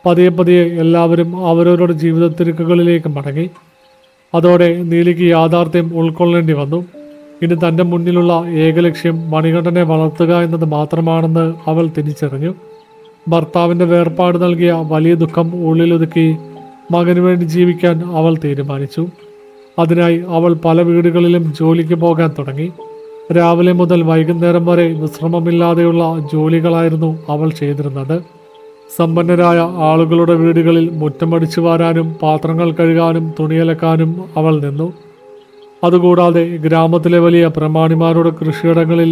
പതിയെ പതിയെ എല്ലാവരും അവരവരുടെ ജീവിത തിരക്കുകളിലേക്ക് മടങ്ങി. അതോടെ നീലിക്ക് യാഥാർത്ഥ്യം ഉൾക്കൊള്ളേണ്ടി വന്നു. ഇനി തൻ്റെ മുന്നിലുള്ള ഏക ലക്ഷ്യം മണികണ്ഠനെ വളർത്തുക എന്നത് മാത്രമാണെന്ന് അവൾ തിരിച്ചറിഞ്ഞു. ഭർത്താവിൻ്റെ വേർപാട് നൽകിയ വലിയ ദുഃഖം ഉള്ളിലൊതുക്കി മകനു വേണ്ടി ജീവിക്കാൻ അവൾ തീരുമാനിച്ചു. അതിനായി അവൾ പല വീടുകളിലും ജോലിക്ക് പോകാൻ തുടങ്ങി. രാവിലെ മുതൽ വൈകുന്നേരം വരെ വിശ്രമമില്ലാതെയുള്ള ജോലികളായിരുന്നു അവൾ ചെയ്തിരുന്നത്. സമ്പന്നരായ ആളുകളുടെ വീടുകളിൽ മുറ്റമടിച്ചു വാരാനും പാത്രങ്ങൾ കഴുകാനും തുണിയലക്കാനും അവൾ നിന്നു. അതുകൂടാതെ ഗ്രാമത്തിലെ വലിയ പ്രമാണിമാരുടെ കൃഷിയിടങ്ങളിൽ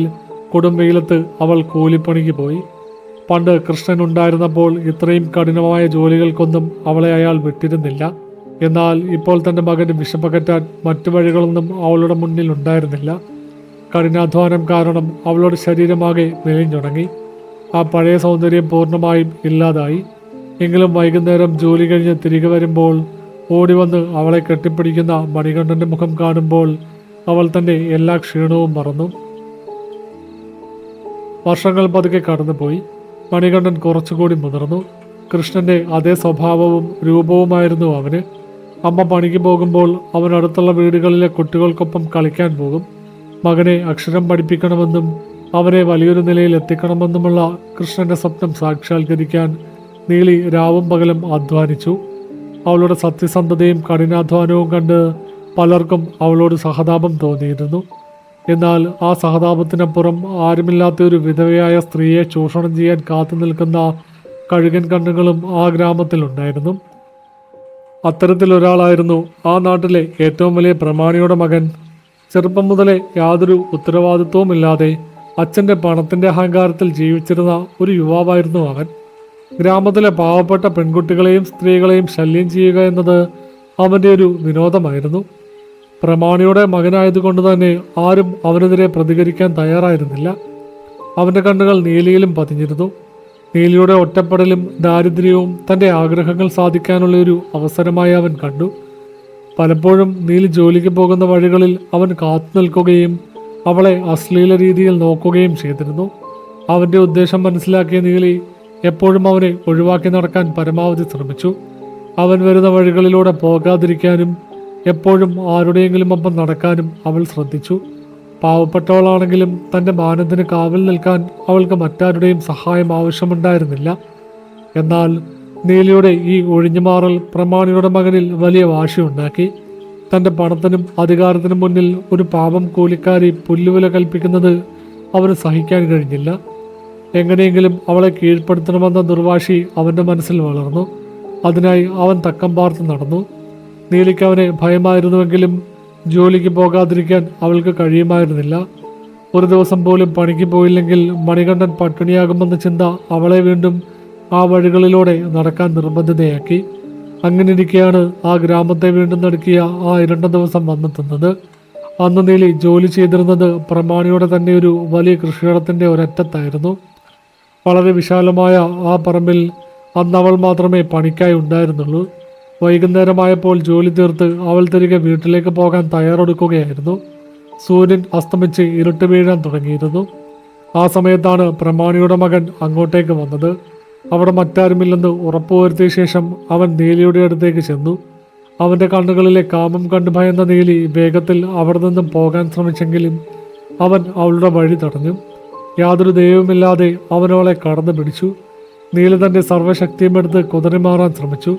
കൊടും വെയിലത്ത് അവൾ കൂലിപ്പണിക്ക് പോയി. പണ്ട് കൃഷ്ണൻ ഉണ്ടായിരുന്നപ്പോൾ ഇത്രയും കഠിനമായ ജോലികൾക്കൊന്നും അവളെ അയാൾ വിട്ടിരുന്നില്ല. എന്നാൽ ഇപ്പോൾ തൻ്റെ മകന് വിശപ്പകറ്റാൻ മറ്റു വഴികളൊന്നും അവളുടെ മുന്നിൽ ഉണ്ടായിരുന്നില്ല. കഠിനാധ്വാനം കാരണം അവളുടെ ശരീരമാകെ മെലിഞ്ഞുണങ്ങി. ആ പഴയ സൗന്ദര്യം പൂർണ്ണമായും ഇല്ലാതായി. എങ്കിലും വൈകുന്നേരം ജോലി കഴിഞ്ഞ് തിരികെ വരുമ്പോൾ ഓടി വന്ന് അവളെ കെട്ടിപ്പിടിക്കുന്ന മണികണ്ഠന്റെ മുഖം കാണുമ്പോൾ അവൾ തൻ്റെ എല്ലാ ക്ഷീണവും മറന്നു. വർഷങ്ങൾ പതുക്കെ കടന്നുപോയി. മണികണ്ഠൻ കുറച്ചുകൂടി മുതിർന്നു. കൃഷ്ണന്റെ അതേ സ്വഭാവവും രൂപവുമായിരുന്നു അവന്. അമ്മ പണിക്ക് പോകുമ്പോൾ അവൻ അടുത്തുള്ള വീടുകളിലെ കുട്ടികൾക്കൊപ്പം കളിക്കാൻ പോകും. മകനെ അക്ഷരം പഠിപ്പിക്കണമെന്നും അവനെ വലിയൊരു നിലയിൽ എത്തിക്കണമെന്നുമുള്ള കൃഷ്ണന്റെ സ്വപ്നം സാക്ഷാത്കരിക്കാൻ നീലി രാവും പകലും അധ്വാനിച്ചു. അവളുടെ സത്യസന്ധതയും കഠിനാധ്വാനവും കണ്ട് പലർക്കും അവളോട് സഹതാപം തോന്നിയിരുന്നു. എന്നാൽ ആ സഹതാപത്തിനപ്പുറം ആരുമില്ലാത്ത ഒരു വിധവയായ സ്ത്രീയെ ചൂഷണം ചെയ്യാൻ കാത്തു നിൽക്കുന്ന കഴുകൻ കണ്ണുകളും ആ ഗ്രാമത്തിലുണ്ടായിരുന്നു. അത്തരത്തിലൊരാളായിരുന്നു ആ നാട്ടിലെ ഏറ്റവും വലിയ പ്രമാണിയുടെ മകൻ. ചെറുപ്പം മുതലേ യാതൊരു ഉത്തരവാദിത്വവുമില്ലാതെ അച്ഛൻ്റെ പണത്തിൻ്റെ അഹങ്കാരത്തിൽ ജീവിച്ചിരുന്ന ഒരു യുവാവായിരുന്നു അവൻ. ഗ്രാമത്തിലെ പാവപ്പെട്ട പെൺകുട്ടികളെയും സ്ത്രീകളെയും ശല്യം ചെയ്യുക എന്നത് അവൻ്റെ ഒരു വിനോദമായിരുന്നു. പ്രമാണിയുടെ മകനായതുകൊണ്ട് തന്നെ ആരും അവനെതിരെ പ്രതികരിക്കാൻ തയ്യാറായിരുന്നില്ല. അവൻ്റെ കണ്ണുകൾ നീലിയിലും പതിഞ്ഞിരുന്നു. നീലിയുടെ ഒറ്റപ്പെടലും ദാരിദ്ര്യവും തൻ്റെ ആഗ്രഹങ്ങൾ സാധിക്കാനുള്ള ഒരു അവസരമായി അവൻ കണ്ടു. പലപ്പോഴും നീലി ജോലിക്ക് പോകുന്ന വഴികളിൽ അവൻ കാത്തു നിൽക്കുകയും അവളെ അശ്ലീല രീതിയിൽ നോക്കുകയും ചെയ്തിരുന്നു. അവൻ്റെ ഉദ്ദേശം മനസ്സിലാക്കിയ നീലി എപ്പോഴും അവനെ ഒഴിവാക്കി നടക്കാൻ പരമാവധി ശ്രമിച്ചു. അവൻ വരുന്ന വഴികളിലൂടെ പോകാതിരിക്കാനും എപ്പോഴും ആരുടെയെങ്കിലും ഒപ്പം നടക്കാനും അവൾ ശ്രദ്ധിച്ചു. പാവപ്പെട്ടവളാണെങ്കിലും തൻ്റെ മാനത്തിന് കാവൽ നിൽക്കാൻ അവൾക്ക് മറ്റാരുടെയും സഹായം ആവശ്യമുണ്ടായിരുന്നില്ല. എന്നാൽ നീലിയുടെ ഈ ഒഴിഞ്ഞുമാറൽ പ്രമാണിയുടെ മകനിൽ വലിയ വാശിയുണ്ടാക്കി. തൻ്റെ പണത്തിനും അധികാരത്തിനും മുന്നിൽ ഒരു പാപം കൂലിക്കാരി പുല്ലുവില കൽപ്പിക്കുന്നത് അവന് സഹിക്കാൻ കഴിഞ്ഞില്ല. എങ്ങനെയെങ്കിലും അവളെ കീഴ്പ്പെടുത്തണമെന്ന ദുർവാശി അവൻ്റെ മനസ്സിൽ വളർന്നു. അതിനായി അവൻ തക്കം പാർത്ത് നടന്നു. നീലിക്ക് അവനെ ഭയമായിരുന്നുവെങ്കിലും ജോലിക്ക് പോകാതിരിക്കാൻ അവൾക്ക് കഴിയുമായിരുന്നില്ല. ഒരു ദിവസം പോലും പണിക്ക് പോയില്ലെങ്കിൽ മണികണ്ഠൻ പട്ടിണിയാകുമെന്ന ചിന്ത അവളെ വീണ്ടും ആ വഴികളിലൂടെ നടക്കാൻ നിർബന്ധിതയാക്കി. അങ്ങനെയിരിക്കെയാണ് ആ ഗ്രാമത്തെ വീണ്ടും നടുക്കിയ ആ ഇരുണ്ട ദിവസം വന്നെത്തുന്നത്. അന്ന് നീലി ജോലി ചെയ്തിരുന്നത് പ്രമാണിയുടെ തന്നെ ഒരു വലിയ കൃഷിയിടത്തിൻ്റെ ഒരറ്റത്തായിരുന്നു. വളരെ വിശാലമായ ആ പറമ്പിൽ അന്ന് അവൾ മാത്രമേ പണിക്കായി ഉണ്ടായിരുന്നുള്ളൂ. വൈകുന്നേരമായപ്പോൾ ജോലി തീർത്ത് അവൾ തിരികെ വീട്ടിലേക്ക് പോകാൻ തയ്യാറെടുക്കുകയായിരുന്നു. സൂര്യൻ അസ്തമിച്ച് ഇരുട്ട് വീഴാൻ തുടങ്ങിയിരുന്നു. ആ സമയത്താണ് പ്രമാണിയുടെ മകൻ അങ്ങോട്ടേക്ക് വന്നത്. അവിടെ മറ്റാരുമില്ലെന്ന് ഉറപ്പുവരുത്തിയ ശേഷം അവൻ നീലിയുടെ അടുത്തേക്ക് ചെന്നു. അവൻ്റെ കണ്ണുകളിലെ കാമം കണ്ടു ഭയന്ന നീലി വേഗത്തിൽ അവിടെ നിന്നും പോകാൻ ശ്രമിച്ചെങ്കിലും അവൻ അവളുടെ വഴി തടഞ്ഞു. യാതൊരു ദൈവവുമില്ലാതെ അവനവളെ കടന്നു പിടിച്ചു. നീലി തൻ്റെ സർവ്വശക്തിയും എടുത്ത് കുതിരി മാറാൻ ശ്രമിച്ചു.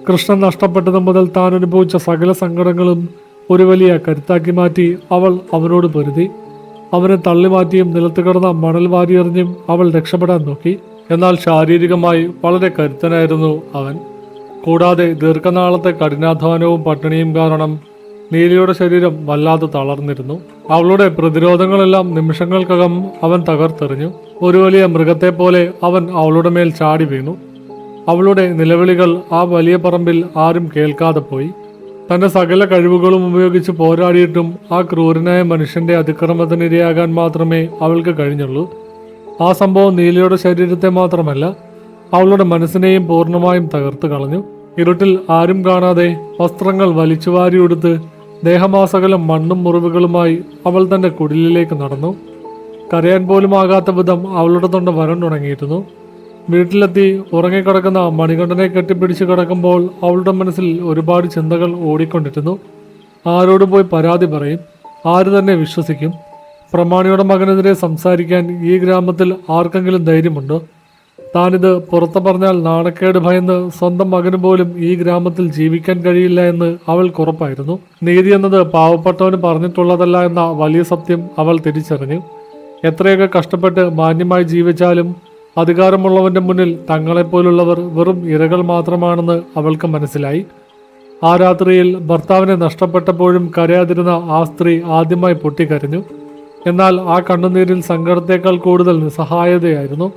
കൃഷ്ണൻ നഷ്ടപ്പെട്ടതു മുതൽ താൻ അനുഭവിച്ച സകല സങ്കടങ്ങളും ഒരു വലിയ കരുത്താക്കി മാറ്റി അവൾ അവനോട് പൊരുതി. അവനെ തള്ളിമാറ്റിയും നിലത്ത് കിടന്ന മണൽ വാരിയെറിഞ്ഞും അവൾ രക്ഷപ്പെടാൻ നോക്കി. എന്നാൽ ശാരീരികമായി വളരെ കരുത്തനായിരുന്നു അവൻ. കൂടാതെ ദീർഘനാളത്തെ കഠിനാധ്വാനവും പട്ടിണിയും കാരണം നീലിയുടെ ശരീരം വല്ലാതെ തളർന്നിരുന്നു. അവളുടെ പ്രതിരോധങ്ങളെല്ലാം നിമിഷങ്ങൾക്കകം അവൻ തകർത്തെറിഞ്ഞു. ഒരു വലിയ മൃഗത്തെ പോലെ അവൻ അവളുടെ മേൽ ചാടി വീണു. അവളുടെ നിലവിളികൾ ആ വലിയ പറമ്പിൽ ആരും കേൾക്കാതെ പോയി. തൻ്റെ സകല കഴിവുകളും ഉപയോഗിച്ച് പോരാടിയിട്ടും ആ ക്രൂരനായ മനുഷ്യന്റെ അതിക്രമത്തിനിരയാകാൻ മാത്രമേ അവൾക്ക് കഴിഞ്ഞുള്ളൂ. ആ സംഭവം നീലയുടെ ശരീരത്തെ മാത്രമല്ല അവളുടെ മനസ്സിനെയും പൂർണ്ണമായും തകർത്ത് കളഞ്ഞു. ഇരുട്ടിൽ ആരും കാണാതെ വസ്ത്രങ്ങൾ വലിച്ചുവാരിയെടുത്ത് ദേഹമാസകലം മണ്ണും മുറിവുകളുമായി അവൾ തൻ്റെ കുടിലിലേക്ക് നടന്നു. കരയാൻ പോലും ആകാത്ത വിധം അവളുടെ തൊണ്ട വരണ്ടുണങ്ങിയിരുന്നു. വീട്ടിലെത്തി ഉറങ്ങിക്കിടക്കുന്ന മണികണ്ഠനെ കെട്ടിപ്പിടിച്ച് കിടക്കുമ്പോൾ അവളുടെ മനസ്സിൽ ഒരുപാട് ചിന്തകൾ ഓടിക്കൊണ്ടിരുന്നു. ആരോട് പോയി പരാതി പറയും? ആര് തന്നെ വിശ്വസിക്കും? പ്രമാണിയുടെ മകനെതിരെ സംസാരിക്കാൻ ഈ ഗ്രാമത്തിൽ ആർക്കെങ്കിലും ധൈര്യമുണ്ടോ? താനിത് പുറത്തു പറഞ്ഞാൽ നാണക്കേട് ഭയന്ന് സ്വന്തം മകന് പോലും ഈ ഗ്രാമത്തിൽ ജീവിക്കാൻ കഴിയില്ല എന്ന് അവൾക്കുറപ്പായിരുന്നു. നീതി എന്നത് പാവപ്പെട്ടവന് പറഞ്ഞിട്ടുള്ളതല്ല എന്ന വലിയ സത്യം അവൾ തിരിച്ചറിഞ്ഞു. എത്രയൊക്കെ കഷ്ടപ്പെട്ട് മാന്യമായി ജീവിച്ചാലും അധികാരമുള്ളവന്റെ മുന്നിൽ തങ്ങളെപ്പോലുള്ളവർ വെറും ഇരകൾ മാത്രമാണെന്ന് അവൾക്ക് മനസ്സിലായി. ആ രാത്രിയിൽ ഭർത്താവിനെ നഷ്ടപ്പെട്ടപ്പോഴും കരയാതിരുന്ന ആ സ്ത്രീ ആദ്യമായി പൊട്ടിക്കരഞ്ഞു. എന്നാൽ ആ കണ്ണുനീരിൽ സങ്കടത്തേക്കാൾ കൂടുതൽ നിസ്സഹായതയായിരുന്നു.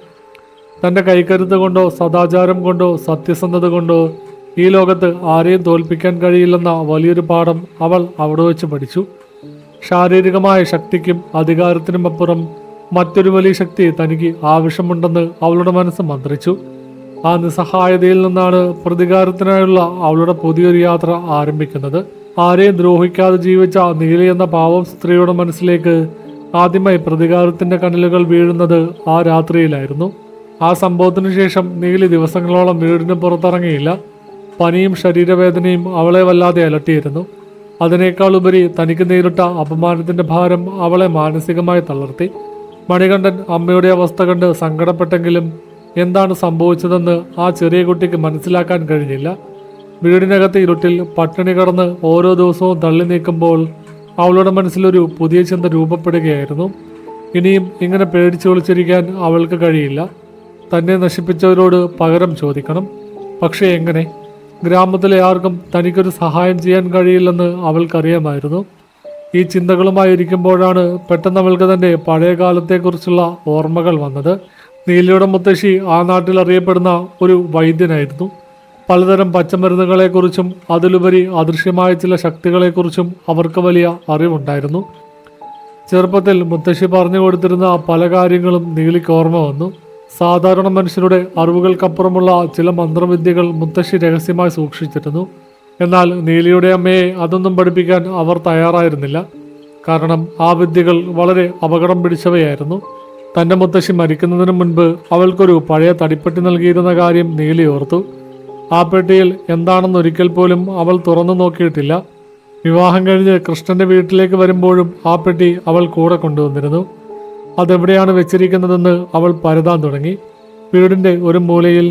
തൻ്റെ കൈക്കരുത്ത് കൊണ്ടോ സദാചാരം കൊണ്ടോ സത്യസന്ധത കൊണ്ടോ ഈ ലോകത്ത് ആരെയും തോൽപ്പിക്കാൻ കഴിയില്ലെന്ന വലിയൊരു പാഠം അവൾ അവിടെ വെച്ച് പഠിച്ചു. ശാരീരികമായ ശക്തിക്കും അധികാരത്തിനുമപ്പുറം മറ്റൊരു വലിയ ശക്തി തനിക്ക് ആവശ്യമുണ്ടെന്ന് അവളുടെ മനസ്സ് മന്ത്രിച്ചു. ആ നിസ്സഹായതയിൽ നിന്നാണ് പ്രതികാരത്തിനായുള്ള അവളുടെ പുതിയൊരു യാത്ര ആരംഭിക്കുന്നത്. ആരെയും ദ്രോഹിക്കാതെ ജീവിച്ച നീലി എന്ന പാവം സ്ത്രീയുടെ മനസ്സിലേക്ക് ആദ്യമായി പ്രതികാരത്തിന്റെ കനലുകൾ വീഴുന്നത് ആ രാത്രിയിലായിരുന്നു. ആ സംഭവത്തിനു ശേഷം നീലി ദിവസങ്ങളോളം വീടിന് പുറത്തിറങ്ങിയില്ല. പനിയും ശരീരവേദനയും അവളെ വല്ലാതെ അലട്ടിയിരുന്നു. അതിനേക്കാൾ ഉപരി തനിക്ക് നേരിട്ട അപമാനത്തിന്റെ ഭാരം അവളെ മാനസികമായി തളർത്തി. മണികണ്ഠൻ അമ്മയുടെ അവസ്ഥ കണ്ട് സങ്കടപ്പെട്ടെങ്കിലും എന്താണ് സംഭവിച്ചതെന്ന് ആ ചെറിയ കുട്ടിക്ക് മനസ്സിലാക്കാൻ കഴിഞ്ഞില്ല. വീടിനകത്തെ ഇരുട്ടിൽ പട്ടിണി കടന്ന് ഓരോ ദിവസവും തള്ളി നീക്കുമ്പോൾ അവളുടെ മനസ്സിലൊരു പുതിയ ചിന്ത രൂപപ്പെടുകയായിരുന്നു. ഇനിയും ഇങ്ങനെ പേടിച്ചു ഒളിച്ചിരിക്കാൻ അവൾക്ക് കഴിയില്ല. തന്നെ നശിപ്പിച്ചവരോട് പകരം ചോദിക്കണം. പക്ഷേ എങ്ങനെ? ഗ്രാമത്തിലെ ആർക്കും തനിക്കൊരു സഹായം ചെയ്യാൻ കഴിയില്ലെന്ന് അവൾക്കറിയാമായിരുന്നു. ഈ ചിന്തകളുമായി ഇരിക്കുമ്പോഴാണ് പെട്ടെന്ന് അവൾക്ക് തൻ്റെ പഴയ കാലത്തെക്കുറിച്ചുള്ള ഓർമ്മകൾ വന്നത്. നീലയുടെ മുത്തശ്ശി ആ നാട്ടിൽ അറിയപ്പെടുന്ന ഒരു വൈദ്യനായിരുന്നു. പലതരം പച്ചമരുന്നുകളെക്കുറിച്ചും അതിലുപരി അദൃശ്യമായ ചില ശക്തികളെക്കുറിച്ചും അവർക്ക് വലിയ അറിവുണ്ടായിരുന്നു. ചെറുപ്പത്തിൽ മുത്തശ്ശി പറഞ്ഞു കൊടുത്തിരുന്ന പല കാര്യങ്ങളും നീലിക്ക് ഓർമ്മ വന്നു. സാധാരണ മനുഷ്യരുടെ അറിവുകൾക്കപ്പുറമുള്ള ചില മന്ത്രവിദ്യകൾ മുത്തശ്ശി രഹസ്യമായി സൂക്ഷിച്ചിരുന്നു. എന്നാൽ നീലിയുടെ അമ്മയെ അതൊന്നും പഠിപ്പിക്കാൻ അവർ തയ്യാറായിരുന്നില്ല. കാരണം ആ വിദ്യകൾ വളരെ അപകടം പിടിച്ചവയായിരുന്നു. തൻ്റെ മുത്തശ്ശി മരിക്കുന്നതിന് മുൻപ് അവൾക്കൊരു പഴയ തടിപ്പെട്ടി നൽകിയിരുന്ന കാര്യം നീലി ഓർത്തു. ആ പെട്ടിയിൽ എന്താണെന്ന് ഒരിക്കൽ പോലും അവൾ തുറന്നു നോക്കിയിട്ടില്ല. വിവാഹം കഴിഞ്ഞ് കൃഷ്ണന്റെ വീട്ടിലേക്ക് വരുമ്പോഴും ആ പെട്ടി അവൾ കൂടെ കൊണ്ടുവന്നിരുന്നു. അതെവിടെയാണ് വെച്ചിരിക്കുന്നതെന്ന് അവൾ പരതാൻ തുടങ്ങി. വീടിൻ്റെ ഒരു മൂലയിൽ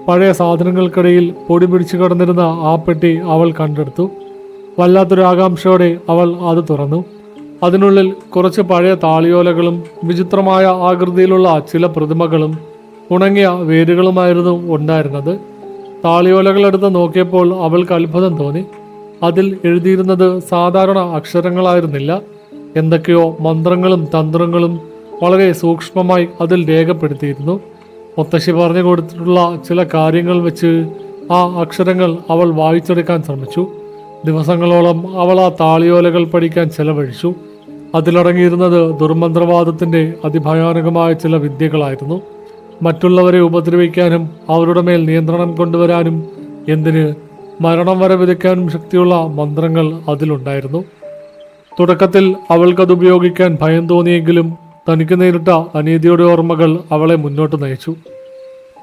പഴയ സാധനങ്ങൾക്കിടയിൽ പൊടി പിടിച്ചു കിടന്നിരുന്ന ആ പെട്ടി അവൾ കണ്ടെടുത്തു. വല്ലാത്തൊരു ആകാംക്ഷയോടെ അവൾ അത് തുറന്നു. അതിനുള്ളിൽ കുറച്ച് പഴയ താളിയോലകളും വിചിത്രമായ ആകൃതിയിലുള്ള ചില പ്രതിമകളും ഉണങ്ങിയ വേരുകളുമായിരുന്നു ഉണ്ടായിരുന്നത്. താളിയോലകളെടുത്ത് നോക്കിയപ്പോൾ അവൾക്ക് അത്ഭുതം തോന്നി. അതിൽ എഴുതിയിരുന്നത് സാധാരണ അക്ഷരങ്ങളായിരുന്നില്ല. എന്തൊക്കെയോ മന്ത്രങ്ങളും തന്ത്രങ്ങളും വളരെ സൂക്ഷ്മമായി അതിൽ രേഖപ്പെടുത്തിയിരുന്നു. മുത്തശ്ശി പറഞ്ഞു കൊടുത്തിട്ടുള്ള ചില കാര്യങ്ങൾ വെച്ച് ആ അക്ഷരങ്ങൾ അവൾ വായിച്ചെടുക്കാൻ ശ്രമിച്ചു. ദിവസങ്ങളോളം അവൾ ആ താളിയോലകൾ പഠിക്കാൻ ചെലവഴിച്ചു. അതിലടങ്ങിയിരുന്നത് ദുർമന്ത്രവാദത്തിൻ്റെ അതിഭയാനകമായ ചില വിദ്യകളായിരുന്നു. മറ്റുള്ളവരെ ഉപദ്രവിക്കാനും അവരുടെ മേൽ നിയന്ത്രണം കൊണ്ടുവരാനും എന്തിന് മരണം വരെ വിതയ്ക്കാനും ശക്തിയുള്ള മന്ത്രങ്ങൾ അതിലുണ്ടായിരുന്നു. തുടക്കത്തിൽ അവൾക്കത് ഉപയോഗിക്കാൻ ഭയം തോന്നിയെങ്കിലും തനിക്ക് നേരിട്ട അനീതിയുടെ ഓർമ്മകൾ അവളെ മുന്നോട്ട് നയിച്ചു.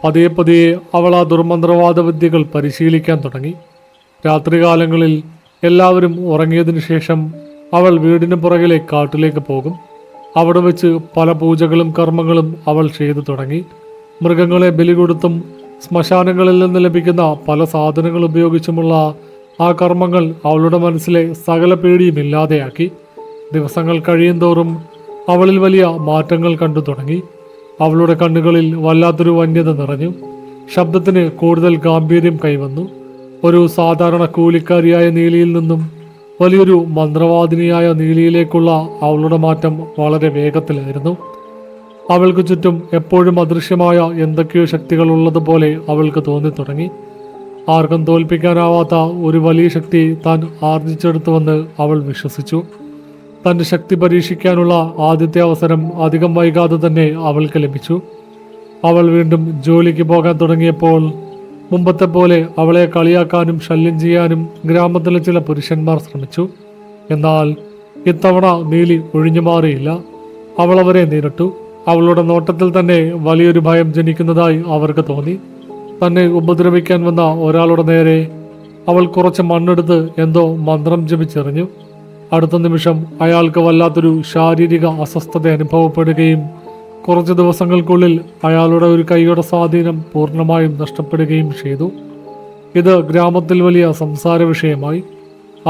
പതിയെ പതിയെ അവൾ ആ ദുർമന്ത്രവാദ വിദ്യകൾ പരിശീലിക്കാൻ തുടങ്ങി. രാത്രികാലങ്ങളിൽ എല്ലാവരും ഉറങ്ങിയതിനു ശേഷം അവൾ വീടിന് പുറകിലെ കാട്ടിലേക്ക് പോകും. അവിടെ വെച്ച് പല പൂജകളും കർമ്മങ്ങളും അവൾ ചെയ്തു തുടങ്ങി. മൃഗങ്ങളെ ബലി കൊടുത്തും ശ്മശാനങ്ങളിൽ നിന്ന് ലഭിക്കുന്ന പല സാധനങ്ങൾ ഉപയോഗിച്ചുമുള്ള ആ കർമ്മങ്ങൾ അവളുടെ മനസ്സിലെ സകല പേടിയും ഇല്ലാതെയാക്കി. ദിവസങ്ങൾ കഴിയും തോറും അവളിൽ വലിയ മാറ്റങ്ങൾ കണ്ടു തുടങ്ങി. അവളുടെ കണ്ണുകളിൽ വല്ലാത്തൊരു വന്യത നിറഞ്ഞു. ശബ്ദത്തിന് കൂടുതൽ ഗാംഭീര്യം കൈവന്നു. ഒരു സാധാരണ കൂലിക്കാരിയായ നീലിയിൽ നിന്നും വലിയൊരു മന്ത്രവാദിനിയായ നീലിയിലേക്കുള്ള അവളുടെ മാറ്റം വളരെ വേഗത്തിലായിരുന്നു. അവൾക്ക് ചുറ്റും എപ്പോഴും അദൃശ്യമായ എന്തൊക്കെയോ ശക്തികൾ ഉള്ളതുപോലെ അവൾക്ക് തോന്നി തുടങ്ങി. ആർക്കും തോൽപ്പിക്കാനാവാത്ത ഒരു വലിയ ശക്തി താൻ ആർജിച്ചെടുത്തുവെന്ന് അവൾ വിശ്വസിച്ചു. തൻ്റെ ശക്തി പരീക്ഷിക്കാനുള്ള ആദ്യത്തെ അവസരം അധികം വൈകാതെ തന്നെ അവൾക്ക് ലഭിച്ചു. അവൾ വീണ്ടും ജോലിക്ക് പോകാൻ തുടങ്ങിയപ്പോൾ മുമ്പത്തെ പോലെ അവളെ കളിയാക്കാനും ശല്യം ചെയ്യാനും ഗ്രാമത്തിലെ ചില പുരുഷന്മാർ ശ്രമിച്ചു. എന്നാൽ ഇത്തവണ നീലി ഒഴിഞ്ഞു മാറിയില്ല. അവൾ അവരെ നേരിട്ടു. അവളുടെ നോട്ടത്തിൽ തന്നെ വലിയൊരു ഭയം ജനിക്കുന്നതായി അവർക്ക് തോന്നി. തന്നെ ഉപദ്രവിക്കാൻ വന്ന ഒരാളുടെ നേരെ അവൾ കുറച്ച് മണ്ണെടുത്ത് എന്തോ മന്ത്രം ജപിച്ചെറിഞ്ഞു. അടുത്ത നിമിഷം അയാൾക്ക് വല്ലാത്തൊരു ശാരീരിക അസ്വസ്ഥത അനുഭവപ്പെടുകയും കുറച്ച് ദിവസങ്ങൾക്കുള്ളിൽ അയാളുടെ ഒരു കൈയുടെ സ്വാധീനം പൂർണ്ണമായും നഷ്ടപ്പെടുകയും ചെയ്തു. ഇത് ഗ്രാമത്തിൽ വലിയ സംസാര വിഷയമായി.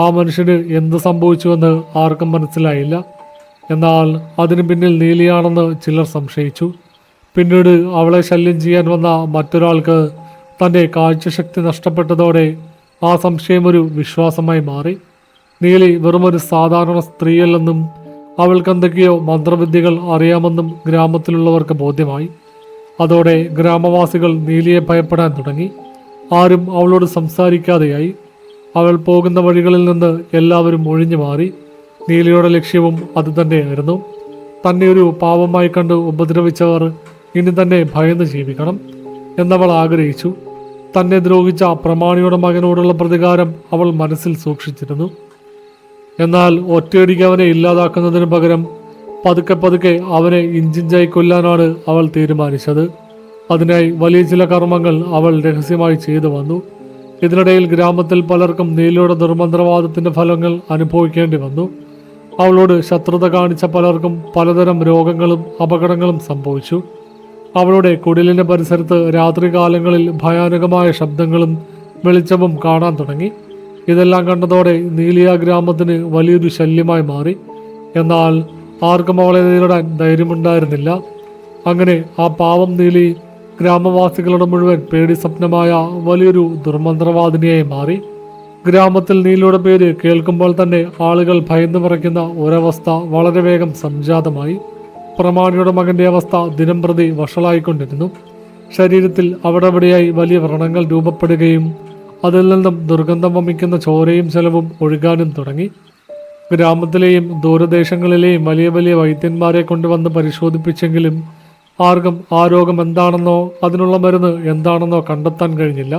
ആ മനുഷ്യന് എന്ത് സംഭവിച്ചുവെന്ന് ആർക്കും മനസ്സിലായില്ല. എന്നാൽ അതിനു പിന്നിൽ നീലിയാണെന്ന് ചിലർ സംശയിച്ചു. പിന്നീട് അവളെ ശല്യം ചെയ്യാൻ വന്ന മറ്റൊരാൾക്ക് തൻ്റെ കാഴ്ചശക്തി നഷ്ടപ്പെട്ടതോടെ ആ സംശയം ഒരു വിശ്വാസമായി മാറി. നീലി വെറുമൊരു സാധാരണ സ്ത്രീയല്ലെന്നും അവൾക്ക് എന്തൊക്കെയോ മന്ത്രവിദ്യകൾ അറിയാമെന്നും ഗ്രാമത്തിലുള്ളവർക്ക് ബോധ്യമായി. അതോടെ ഗ്രാമവാസികൾ നീലിയെ ഭയപ്പെടാൻ തുടങ്ങി. ആരും അവളോട് സംസാരിക്കാതെയായി. അവൾ പോകുന്ന വഴികളിൽ നിന്ന് എല്ലാവരും ഒഴിഞ്ഞു മാറി. നീലിയുടെ ലക്ഷ്യവും അതുതന്നെയായിരുന്നു. തന്നെ ഒരു പാവമായി കണ്ട് ഉപദ്രവിച്ചവർ ഇനി തന്നെ ഭയന്ന് ജീവിക്കണം എന്നവൾ ആഗ്രഹിച്ചു. തന്നെ ദ്രോഹിച്ച പ്രമാണിയുടെ മകനോടുള്ള പ്രതികാരം അവൾ മനസ്സിൽ സൂക്ഷിച്ചിരുന്നു. എന്നാൽ ഒറ്റയടിക്ക് അവനെ ഇല്ലാതാക്കുന്നതിന് പകരം പതുക്കെ പതുക്കെ അവനെ ഇഞ്ചിഞ്ചായി കൊല്ലാനാണ് അവൾ തീരുമാനിച്ചത്. അതിനായി വലിയ ചില കർമ്മങ്ങൾ അവൾ രഹസ്യമായി ചെയ്തു വന്നു. ഇതിനിടയിൽ ഗ്രാമത്തിൽ പലർക്കും നീലിയുടെ ദുർമന്ത്രവാദത്തിന്റെ ഫലങ്ങൾ അനുഭവിക്കേണ്ടി വന്നു. അവളോട് ശത്രുത കാണിച്ച പലർക്കും പലതരം രോഗങ്ങളും അപകടങ്ങളും സംഭവിച്ചു. അവളുടെ കുടിലിന്റെ പരിസരത്ത് രാത്രികാലങ്ങളിൽ ഭയാനകമായ ശബ്ദങ്ങളും വെളിച്ചവും കാണാൻ തുടങ്ങി. ഇതെല്ലാം കണ്ടതോടെ നീലിയ ഗ്രാമത്തിന് വലിയൊരു ശല്യമായി മാറി. എന്നാൽ ആർക്കും അവളെ നേരിടാൻ ധൈര്യമുണ്ടായിരുന്നില്ല. അങ്ങനെ ആ പാവം നീലി ഗ്രാമവാസികളുടെ മുഴുവൻ പേടി സ്വപ്നമായ വലിയൊരു ദുർമന്ത്രവാദിനിയായി മാറി. ഗ്രാമത്തിൽ നീലിയുടെ പേര് കേൾക്കുമ്പോൾ തന്നെ ആളുകൾ ഭയന്നു പറയ്ക്കുന്ന ഒരവസ്ഥ വളരെ വേഗം സംജാതമായി. പ്രമാണിയുടെ മകന്റെ അവസ്ഥ ദിനം പ്രതി വഷളായിക്കൊണ്ടിരുന്നു. ശരീരത്തിൽ അവിടെവിടെയായി വലിയ വ്രണങ്ങൾ രൂപപ്പെടുകയും അതിൽ നിന്നും ദുർഗന്ധം വമിക്കുന്ന ചോരയും ജലവും ഒഴുകാനും തുടങ്ങി. ഗ്രാമത്തിലെയും ദൂരദേശങ്ങളിലെയും വലിയ വലിയ വൈദ്യന്മാരെ കൊണ്ടുവന്ന് പരിശോധിപ്പിച്ചെങ്കിലും ആർക്കും ആ രോഗം എന്താണെന്നോ അതിനുള്ള മരുന്ന് എന്താണെന്നോ കണ്ടെത്താൻ കഴിഞ്ഞില്ല.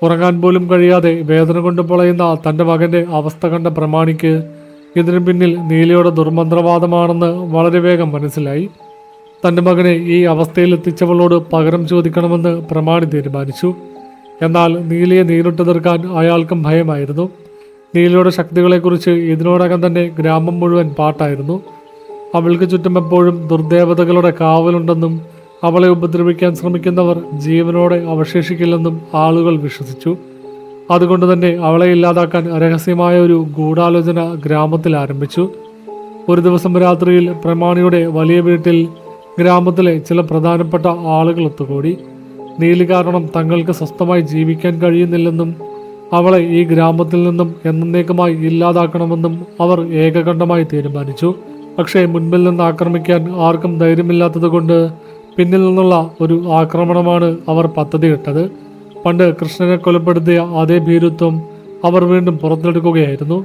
ഉറങ്ങാൻ പോലും കഴിയാതെ വേദന കൊണ്ട് പൊളയുന്ന തൻ്റെ മകന്റെ അവസ്ഥ കണ്ട പ്രമാണിക്ക് ഇതിനു പിന്നിൽ നീലയുടെ ദുർമന്ത്രവാദമാണെന്ന് വളരെ വേഗം മനസ്സിലായി. തൻ്റെ മകനെ ഈ അവസ്ഥയിലെത്തിച്ചവളോട് പകരം ചോദിക്കണമെന്ന് പ്രമാണി തീരുമാനിച്ചു. എന്നാൽ നീലയെ നേരിട്ട് തീർക്കാൻ അയാൾക്കും ഭയമായിരുന്നു. നീലയുടെ ശക്തികളെക്കുറിച്ച് ഇതിനോടകം തന്നെ ഗ്രാമം മുഴുവൻ പാട്ടായിരുന്നു. അവൾക്ക് ചുറ്റും എപ്പോഴും ദുർദേവതകളുടെ കാവലുണ്ടെന്നും അവളെ ഉപദ്രവിക്കാൻ ശ്രമിക്കുന്നവർ ജീവനോടെ അവശേഷിക്കില്ലെന്നും ആളുകൾ വിശ്വസിച്ചു. അതുകൊണ്ട് തന്നെ അവളെ ഇല്ലാതാക്കാൻ രഹസ്യമായ ഒരു ഗൂഢാലോചന ഗ്രാമത്തിൽ ആരംഭിച്ചു. ഒരു ദിവസം രാത്രിയിൽ പ്രമാണിയുടെ വലിയ വീട്ടിൽ ഗ്രാമത്തിലെ ചില പ്രധാനപ്പെട്ട ആളുകൾ ഒത്തുകൂടി. നീലി കാരണം തങ്ങൾക്ക് സ്വസ്ഥമായി ജീവിക്കാൻ കഴിയുന്നില്ലെന്നും അവളെ ഈ ഗ്രാമത്തിൽ നിന്നും എന്നേക്കുമായി ഇല്ലാതാക്കണമെന്നും അവർ ഏകകണ്ഠമായി തീരുമാനിച്ചു. പക്ഷേ മുൻപിൽ നിന്ന് ആക്രമിക്കാൻ ആർക്കും ധൈര്യമില്ലാത്തതുകൊണ്ട് പിന്നിൽ നിന്നുള്ള ഒരു ആക്രമണമാണ് അവർ പദ്ധതിയിട്ടത്. പണ്ട് കൃഷ്ണനെ കൊലപ്പെടുത്തിയ അതേ ഭീരുത്വം അവർ വീണ്ടും പുറത്തെടുക്കുകയായിരുന്നു.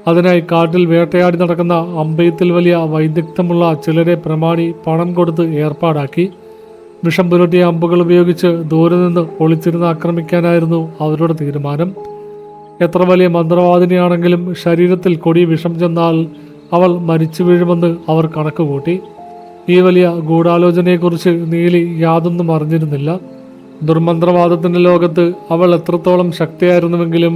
അതിനായി കാട്ടിൽ വേട്ടയാടി നടക്കുന്ന അമ്പയത്തിൽ വലിയ വൈദഗ്ധ്യമുള്ള ചിലരെ പ്രമാണി പണം കൊടുത്ത് ഏർപ്പാടാക്കി. വിഷം പുരട്ടിയ അമ്പുകൾ ഉപയോഗിച്ച് ദൂരെ നിന്ന് ഒളിച്ചിരുന്ന് ആക്രമിക്കാനായിരുന്നു അവരുടെ തീരുമാനം. എത്ര വലിയ മന്ത്രവാദിനിയാണെങ്കിലും ശരീരത്തിൽ കൊടിയ വിഷം ചെന്നാൽ അവൾ മരിച്ചു വീഴുമെന്ന് അവർ കണക്ക് കൂട്ടി. ഈ വലിയ ഗൂഢാലോചനയെക്കുറിച്ച് നീലി യാതൊന്നും അറിഞ്ഞിരുന്നില്ല. ദുർമന്ത്രവാദത്തിന്റെ ലോകത്ത് അവൾ എത്രത്തോളം ശക്തിയായിരുന്നുവെങ്കിലും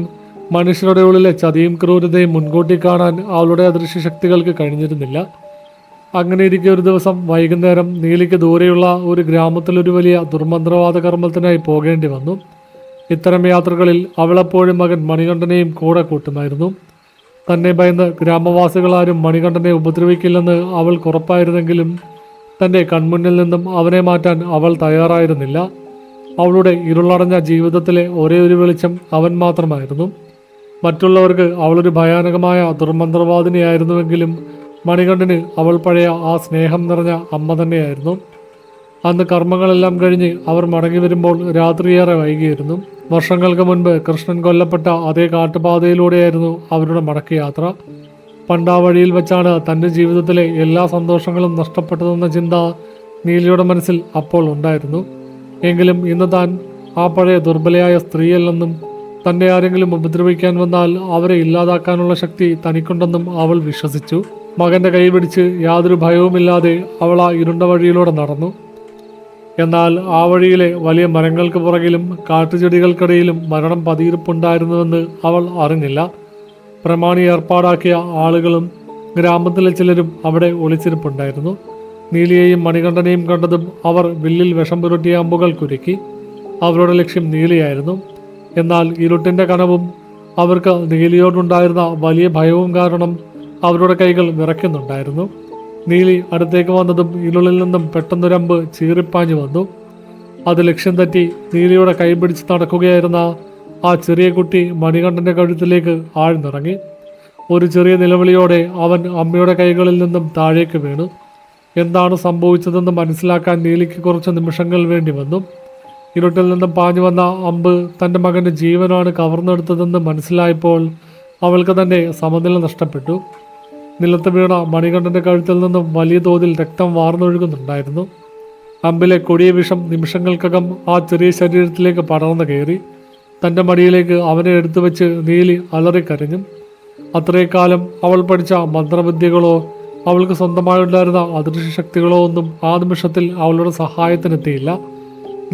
മനുഷ്യരുടെ ഉള്ളിലെ ചതിയും ക്രൂരതയും മുൻകൂട്ടി കാണാൻ അവളുടെ അദൃശ്യ ശക്തികൾക്ക് കഴിഞ്ഞിരുന്നില്ല. അങ്ങനെയിരിക്കെ ഒരു ദിവസം വൈകുന്നേരം നീലിക്ക് ദൂരെയുള്ള ഒരു ഗ്രാമത്തിൽ ഒരു വലിയ ദുർമന്ത്രവാദ കർമ്മത്തിനായി പോകേണ്ടി വന്നു. ഇത്തരം യാത്രകളിൽ അവളെപ്പോഴും മകൻ മണികണ്ഠനെയും കൂടെ കൂട്ടുമായിരുന്നു. തന്നെ ഭയന്ന് ഗ്രാമവാസികളാരും മണികണ്ഠനെ ഉപദ്രവിക്കില്ലെന്ന് അവൾക്ക് ഉറപ്പായിരുന്നെങ്കിലും തൻ്റെ കൺമുന്നിൽ നിന്നും അവനെ മാറ്റാൻ അവൾ തയ്യാറായിരുന്നില്ല. അവളുടെ ഇരുളടഞ്ഞ ജീവിതത്തിലെ ഒരേ ഒരു വെളിച്ചം അവൻ മാത്രമായിരുന്നു. മറ്റുള്ളവർക്ക് അവളൊരു ഭയാനകമായ ദുർമന്ത്രവാദിനിയായിരുന്നുവെങ്കിലും മണികണ്ഠന് അവൾ പഴയ ആ സ്നേഹം നിറഞ്ഞ അമ്മ തന്നെയായിരുന്നു. അന്ന് കർമ്മങ്ങളെല്ലാം കഴിഞ്ഞ് അവർ മടങ്ങി വരുമ്പോൾ രാത്രിയേറെ വൈകിയിരുന്നു. വർഷങ്ങൾക്ക് മുൻപ് കൃഷ്ണൻ കൊല്ലപ്പെട്ട അതേ കാട്ടുപാതയിലൂടെയായിരുന്നു അവരുടെ മടക്കയാത്ര. പണ്ടാ വഴിയിൽ വെച്ചാണ് തൻ്റെ ജീവിതത്തിലെ എല്ലാ സന്തോഷങ്ങളും നഷ്ടപ്പെട്ടതെന്ന ചിന്ത നീലിയുടെ മനസ്സിൽ അപ്പോൾ ഉണ്ടായിരുന്നു. എങ്കിലും ഇന്ന് താൻ ആ പഴയ ദുർബലയായ സ്ത്രീയല്ലെന്നും തന്നെ ആരെങ്കിലും ഉപദ്രവിക്കാൻ വന്നാൽ അവരെ ഇല്ലാതാക്കാനുള്ള ശക്തി തനിക്കുണ്ടെന്നും അവൾ വിശ്വസിച്ചു. മകൻ്റെ കൈ പിടിച്ച് യാതൊരു ഭയവുമില്ലാതെ അവൾ ആ ഇരുണ്ട വഴിയിലൂടെ നടന്നു. എന്നാൽ ആ വഴിയിലെ വലിയ മരങ്ങൾക്ക് പുറകിലും കാട്ടുചെടികൾക്കിടയിലും മരണം പതിയിരിപ്പുണ്ടായിരുന്നുവെന്ന് അവൾ അറിഞ്ഞില്ല. പ്രമാണി ഏർപ്പാടാക്കിയ ആളുകളും ഗ്രാമത്തിലെ ചിലരും അവിടെ ഒളിച്ചിരിപ്പുണ്ടായിരുന്നു. നീലിയെയും മണികണ്ഠനെയും കണ്ടതും അവർ വില്ലിൽ വിഷം പുരട്ടിയ അമ്പുകൾ കുരുക്കി. അവരുടെ ലക്ഷ്യം നീലിയായിരുന്നു. എന്നാൽ ഇരുട്ടിൻ്റെ കനവും അവർക്ക് നീലിയോടുണ്ടായിരുന്ന വലിയ ഭയവും കാരണം അവരുടെ കൈകൾ വിറയ്ക്കുന്നുണ്ടായിരുന്നു. നീലി അടുത്തേക്ക് വന്നതും ഇരുളിൽ നിന്നും പെട്ടെന്നൊരമ്പ് ചീറിപ്പാഞ്ഞു വന്നു. അത് ലക്ഷ്യം തെറ്റി നീലിയുടെ കൈ പിടിച്ച് നടക്കുകയായിരുന്ന ആ ചെറിയ കുട്ടി മണികണ്ഠൻ്റെ കഴുത്തിലേക്ക് ആഴ്ന്നിറങ്ങി. ഒരു ചെറിയ നിലവിളിയോടെ അവൻ അമ്മയുടെ കൈകളിൽ നിന്നും താഴേക്ക് വീണു. എന്താണ് സംഭവിച്ചതെന്ന് മനസ്സിലാക്കാൻ നീലിക്ക് കുറച്ച് നിമിഷങ്ങൾ വേണ്ടി വന്നു. ഇരുട്ടിൽ നിന്നും പാഞ്ഞു വന്ന അമ്പ് തൻ്റെ മകൻ്റെ ജീവനാണ് കവർന്നെടുത്തതെന്ന് മനസ്സിലായപ്പോൾ അവൾക്ക് തന്നെ സമനില നഷ്ടപ്പെട്ടു. നിലത്ത് വീണ മണികണ്ഠൻ്റെ കഴുത്തിൽ നിന്നും വലിയ തോതിൽ രക്തം വാർന്നൊഴുകുന്നുണ്ടായിരുന്നു. അമ്പിലെ കൊടിയ വിഷം നിമിഷങ്ങൾക്കകം ആ ചെറിയ ശരീരത്തിലേക്ക് പടർന്നു കയറി. തൻ്റെ മടിയിലേക്ക് അവനെ എടുത്തു വെച്ച് നീലി അലറിക്കരഞ്ഞു. അത്രേക്കാലം അവൾ പഠിച്ച മന്ത്രവിദ്യകളോ അവൾക്ക് സ്വന്തമായുണ്ടായിരുന്ന അദൃശ്യ ശക്തികളോ ഒന്നും ആ നിമിഷത്തിൽ അവളുടെ സഹായത്തിനെത്തിയില്ല.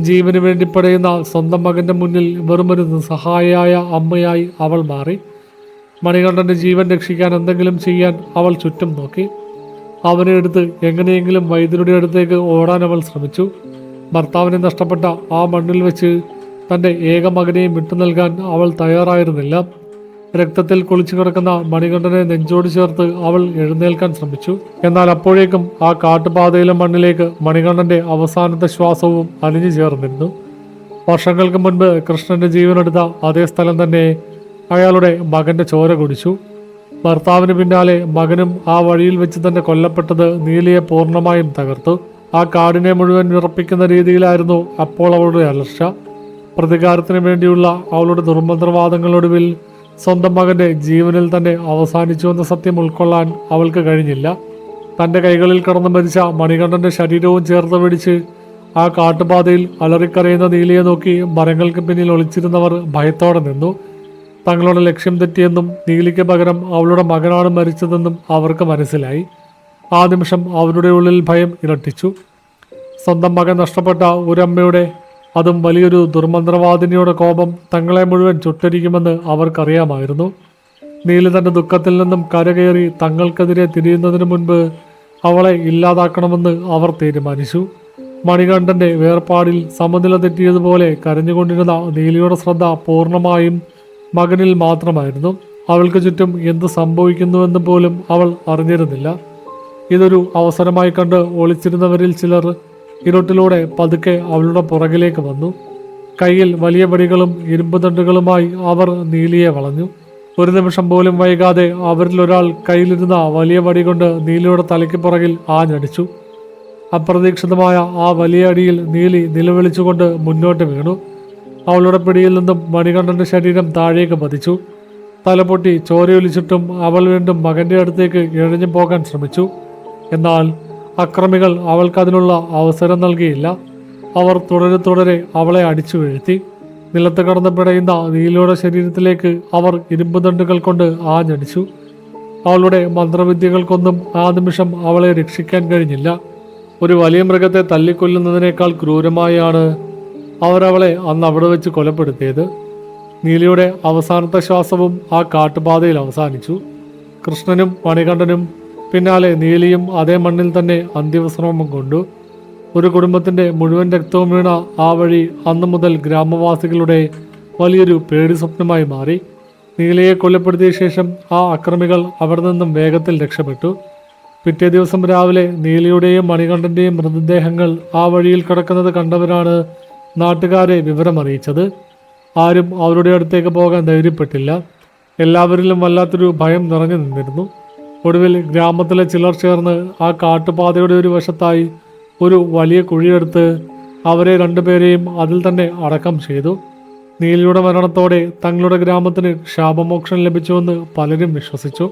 ജീവന് വേണ്ടി പടയുന്ന സ്വന്തം മകൻ്റെ മുന്നിൽ വെറുമൊരു നിസ്സഹായയായ അമ്മയായി അവൾ മാറി. മണികണ്ഠൻ്റെ ജീവൻ രക്ഷിക്കാൻ എന്തെങ്കിലും ചെയ്യാൻ അവൾ ചുറ്റും നോക്കി. അവനെ എടുത്ത് എങ്ങനെയെങ്കിലും വൈദ്യരുടെ അടുത്തേക്ക് ഓടാൻ അവൾ ശ്രമിച്ചു. ഭർത്താവിനെ നഷ്ടപ്പെട്ട ആ മണ്ണിൽ വെച്ച് തൻ്റെ ഏക മകനെയും വിട്ടു നൽകാൻ അവൾ തയ്യാറായിരുന്നില്ല. രക്തത്തിൽ കുളിച്ചു കിടക്കുന്ന മണികണ്ഠനെ നെഞ്ചോട് ചേർത്ത് അവൾ എഴുന്നേൽക്കാൻ ശ്രമിച്ചു. എന്നാൽ അപ്പോഴേക്കും ആ കാട്ടുപാതയിലെ മണ്ണിലേക്ക് മണികണ്ഠൻ്റെ അവസാനത്തെ ശ്വാസവും അലിഞ്ഞു ചേർന്നിരുന്നു. വർഷങ്ങൾക്ക് മുൻപ് കൃഷ്ണന്റെ ജീവനെടുത്ത അതേ സ്ഥലം തന്നെ അയാളുടെ മകന്റെ ചോര കുടിച്ചു. ഭർത്താവിന് പിന്നാലെ മകനും ആ വഴിയിൽ വെച്ച് തന്നെ കൊല്ലപ്പെട്ടത് നീലിയെ പൂർണ്ണമായും തകർത്തു. ആ കാടിനെ മുഴുവൻ വിറപ്പിക്കുന്ന രീതിയിലായിരുന്നു അപ്പോൾ അവളുടെ അലർച്ച. പ്രതികാരത്തിന് വേണ്ടിയുള്ള അവളുടെ ദുർമന്ത്രവാദങ്ങളൊടുവിൽ സ്വന്തം മകന്റെ ജീവനിൽ തന്നെ അവസാനിച്ചുവെന്ന സത്യം ഉൾക്കൊള്ളാൻ അവൾക്ക് കഴിഞ്ഞില്ല. തൻ്റെ കൈകളിൽ കടന്നു മരിച്ച മണികണ്ഠന്റെ ശരീരവും ചേർത്ത് പിടിച്ച് ആ കാട്ടുപാതയിൽ അലറിക്കരയുന്ന നീലിയെ നോക്കി മരങ്ങൾക്ക് പിന്നിൽ ഒളിച്ചിരുന്നവർ ഭയത്തോടെ നിന്നു. തങ്ങളുടെ ലക്ഷ്യം തെറ്റിയെന്നും നീലിക്ക് പകരം അവളുടെ മകനാണ് മരിച്ചതെന്നും അവർക്ക് മനസ്സിലായി. ആ നിമിഷം അവരുടെ ഉള്ളിൽ ഭയം ഇരട്ടിച്ചു. സ്വന്തം മകൻ നഷ്ടപ്പെട്ട ഒരമ്മയുടെ, അതും വലിയൊരു ദുർമന്ത്രവാദിനിയുടെ കോപം തങ്ങളെ മുഴുവൻ ചുട്ടരിക്കുമെന്ന് അവർക്കറിയാമായിരുന്നു. നീലി തൻ്റെ ദുഃഖത്തിൽ നിന്നും കരകയറി തങ്ങൾക്കെതിരെ തിരിയുന്നതിന് മുൻപ് അവളെ ഇല്ലാതാക്കണമെന്ന് അവർ തീരുമാനിച്ചു. മണികണ്ഠന്റെ വേർപാടിൽ സമനില തെറ്റിയതുപോലെ കരഞ്ഞുകൊണ്ടിരുന്ന നീലിയുടെ ശ്രദ്ധ പൂർണ്ണമായും മകനിൽ മാത്രമായിരുന്നു. അവൾക്ക് ചുറ്റും എന്ത് സംഭവിക്കുന്നുവെന്ന് പോലും അവൾ അറിഞ്ഞിരുന്നില്ല. ഇതൊരു അവസരമായി കണ്ട് ഒളിച്ചിരുന്നവരിൽ ചിലർ ഇരുട്ടിലൂടെ പതുക്കെ അവളുടെ പുറകിലേക്ക് വന്നു. കയ്യിൽ വലിയ വടികളും ഇരുമ്പ് തണ്ടുകളുമായി അവർ നീലിയെ വളഞ്ഞു. ഒരു നിമിഷം പോലും വൈകാതെ അവരിൽ ഒരാൾ കയ്യിലിരുന്ന വലിയ വടി കൊണ്ട് നീലിയുടെ തലയ്ക്ക് പുറകിൽ ആഞ്ഞടിച്ചു. അപ്രതീക്ഷിതമായ ആ വലിയ അടിയിൽ നീലി നിലവിളിച്ചുകൊണ്ട് മുന്നോട്ട് വീണു. അവളുടെ പിടിയിൽ നിന്നും മണികണ്ഠന്റെ ശരീരം താഴേക്ക് പതിച്ചു. തലപൊട്ടി ചോരയൊലിച്ചിട്ടും അവൾ വീണ്ടും മകന്റെ അടുത്തേക്ക് ഇഴഞ്ഞു പോകാൻ ശ്രമിച്ചു. എന്നാൽ അക്രമികൾ അവൾക്കതിനുള്ള അവസരം നൽകിയില്ല. അവർ തുടരെ അവളെ അടിച്ചു വീഴ്ത്തി. നിലത്ത് കടന്ന് പിടയുന്ന നീലിയുടെ ശരീരത്തിലേക്ക് അവർ ഇരുമ്പ് ദണ്ടുകൾ കൊണ്ട് ആഞ്ഞടിച്ചു. അവളുടെ മന്ത്രവിദ്യകൾക്കൊന്നും ആ നിമിഷം അവളെ രക്ഷിക്കാൻ കഴിഞ്ഞില്ല. ഒരു വലിയ മൃഗത്തെ തല്ലിക്കൊല്ലുന്നതിനേക്കാൾ ക്രൂരമായാണ് അവരവളെ അന്ന് അവിടെ വെച്ച് കൊലപ്പെടുത്തിയത്. നീലിയുടെ അവസാനത്തെ ശ്വാസവും ആ കാട്ടുപാതയിൽ അവസാനിച്ചു. കൃഷ്ണനും മണികണ്ഠനും പിന്നാലെ നീലിയും അതേ മണ്ണിൽ തന്നെ അന്ത്യവിശ്രമം കൊണ്ടു. ഒരു കുടുംബത്തിൻ്റെ മുഴുവൻ രക്തവും വീണ ആ വഴി അന്നു മുതൽ ഗ്രാമവാസികളുടെ വലിയൊരു പേടി സ്വപ്നമായി മാറി. നീലിയെ കൊലപ്പെടുത്തിയ ശേഷം ആ അക്രമികൾ അവിടെ നിന്നും വേഗത്തിൽ രക്ഷപ്പെട്ടു. പിറ്റേ ദിവസം രാവിലെ നീലിയുടെയും മണികണ്ഠൻ്റെയും മൃതദേഹങ്ങൾ ആ വഴിയിൽ കിടക്കുന്നത് കണ്ടവരാണ് നാട്ടുകാരെ വിവരമറിയിച്ചത്. ആരും അവരുടെ അടുത്തേക്ക് പോകാൻ ധൈര്യപ്പെട്ടില്ല. എല്ലാവരിലും വല്ലാത്തൊരു ഭയം നിറഞ്ഞു നിന്നിരുന്നു. ഒടുവിൽ ഗ്രാമത്തിലെ ചിലർ ചേർന്ന് ആ കാട്ടുപാതയുടെ ഒരു വശത്തായി ഒരു വലിയ കുഴിയെടുത്ത് അവരെ രണ്ടുപേരെയും അതിൽ തന്നെ അടക്കം ചെയ്തു. നീലിയുടെ മരണത്തോടെ തങ്ങളുടെ ഗ്രാമത്തിന് ശാപമോക്ഷം ലഭിച്ചുവെന്ന് പലരും വിശ്വസിച്ചു.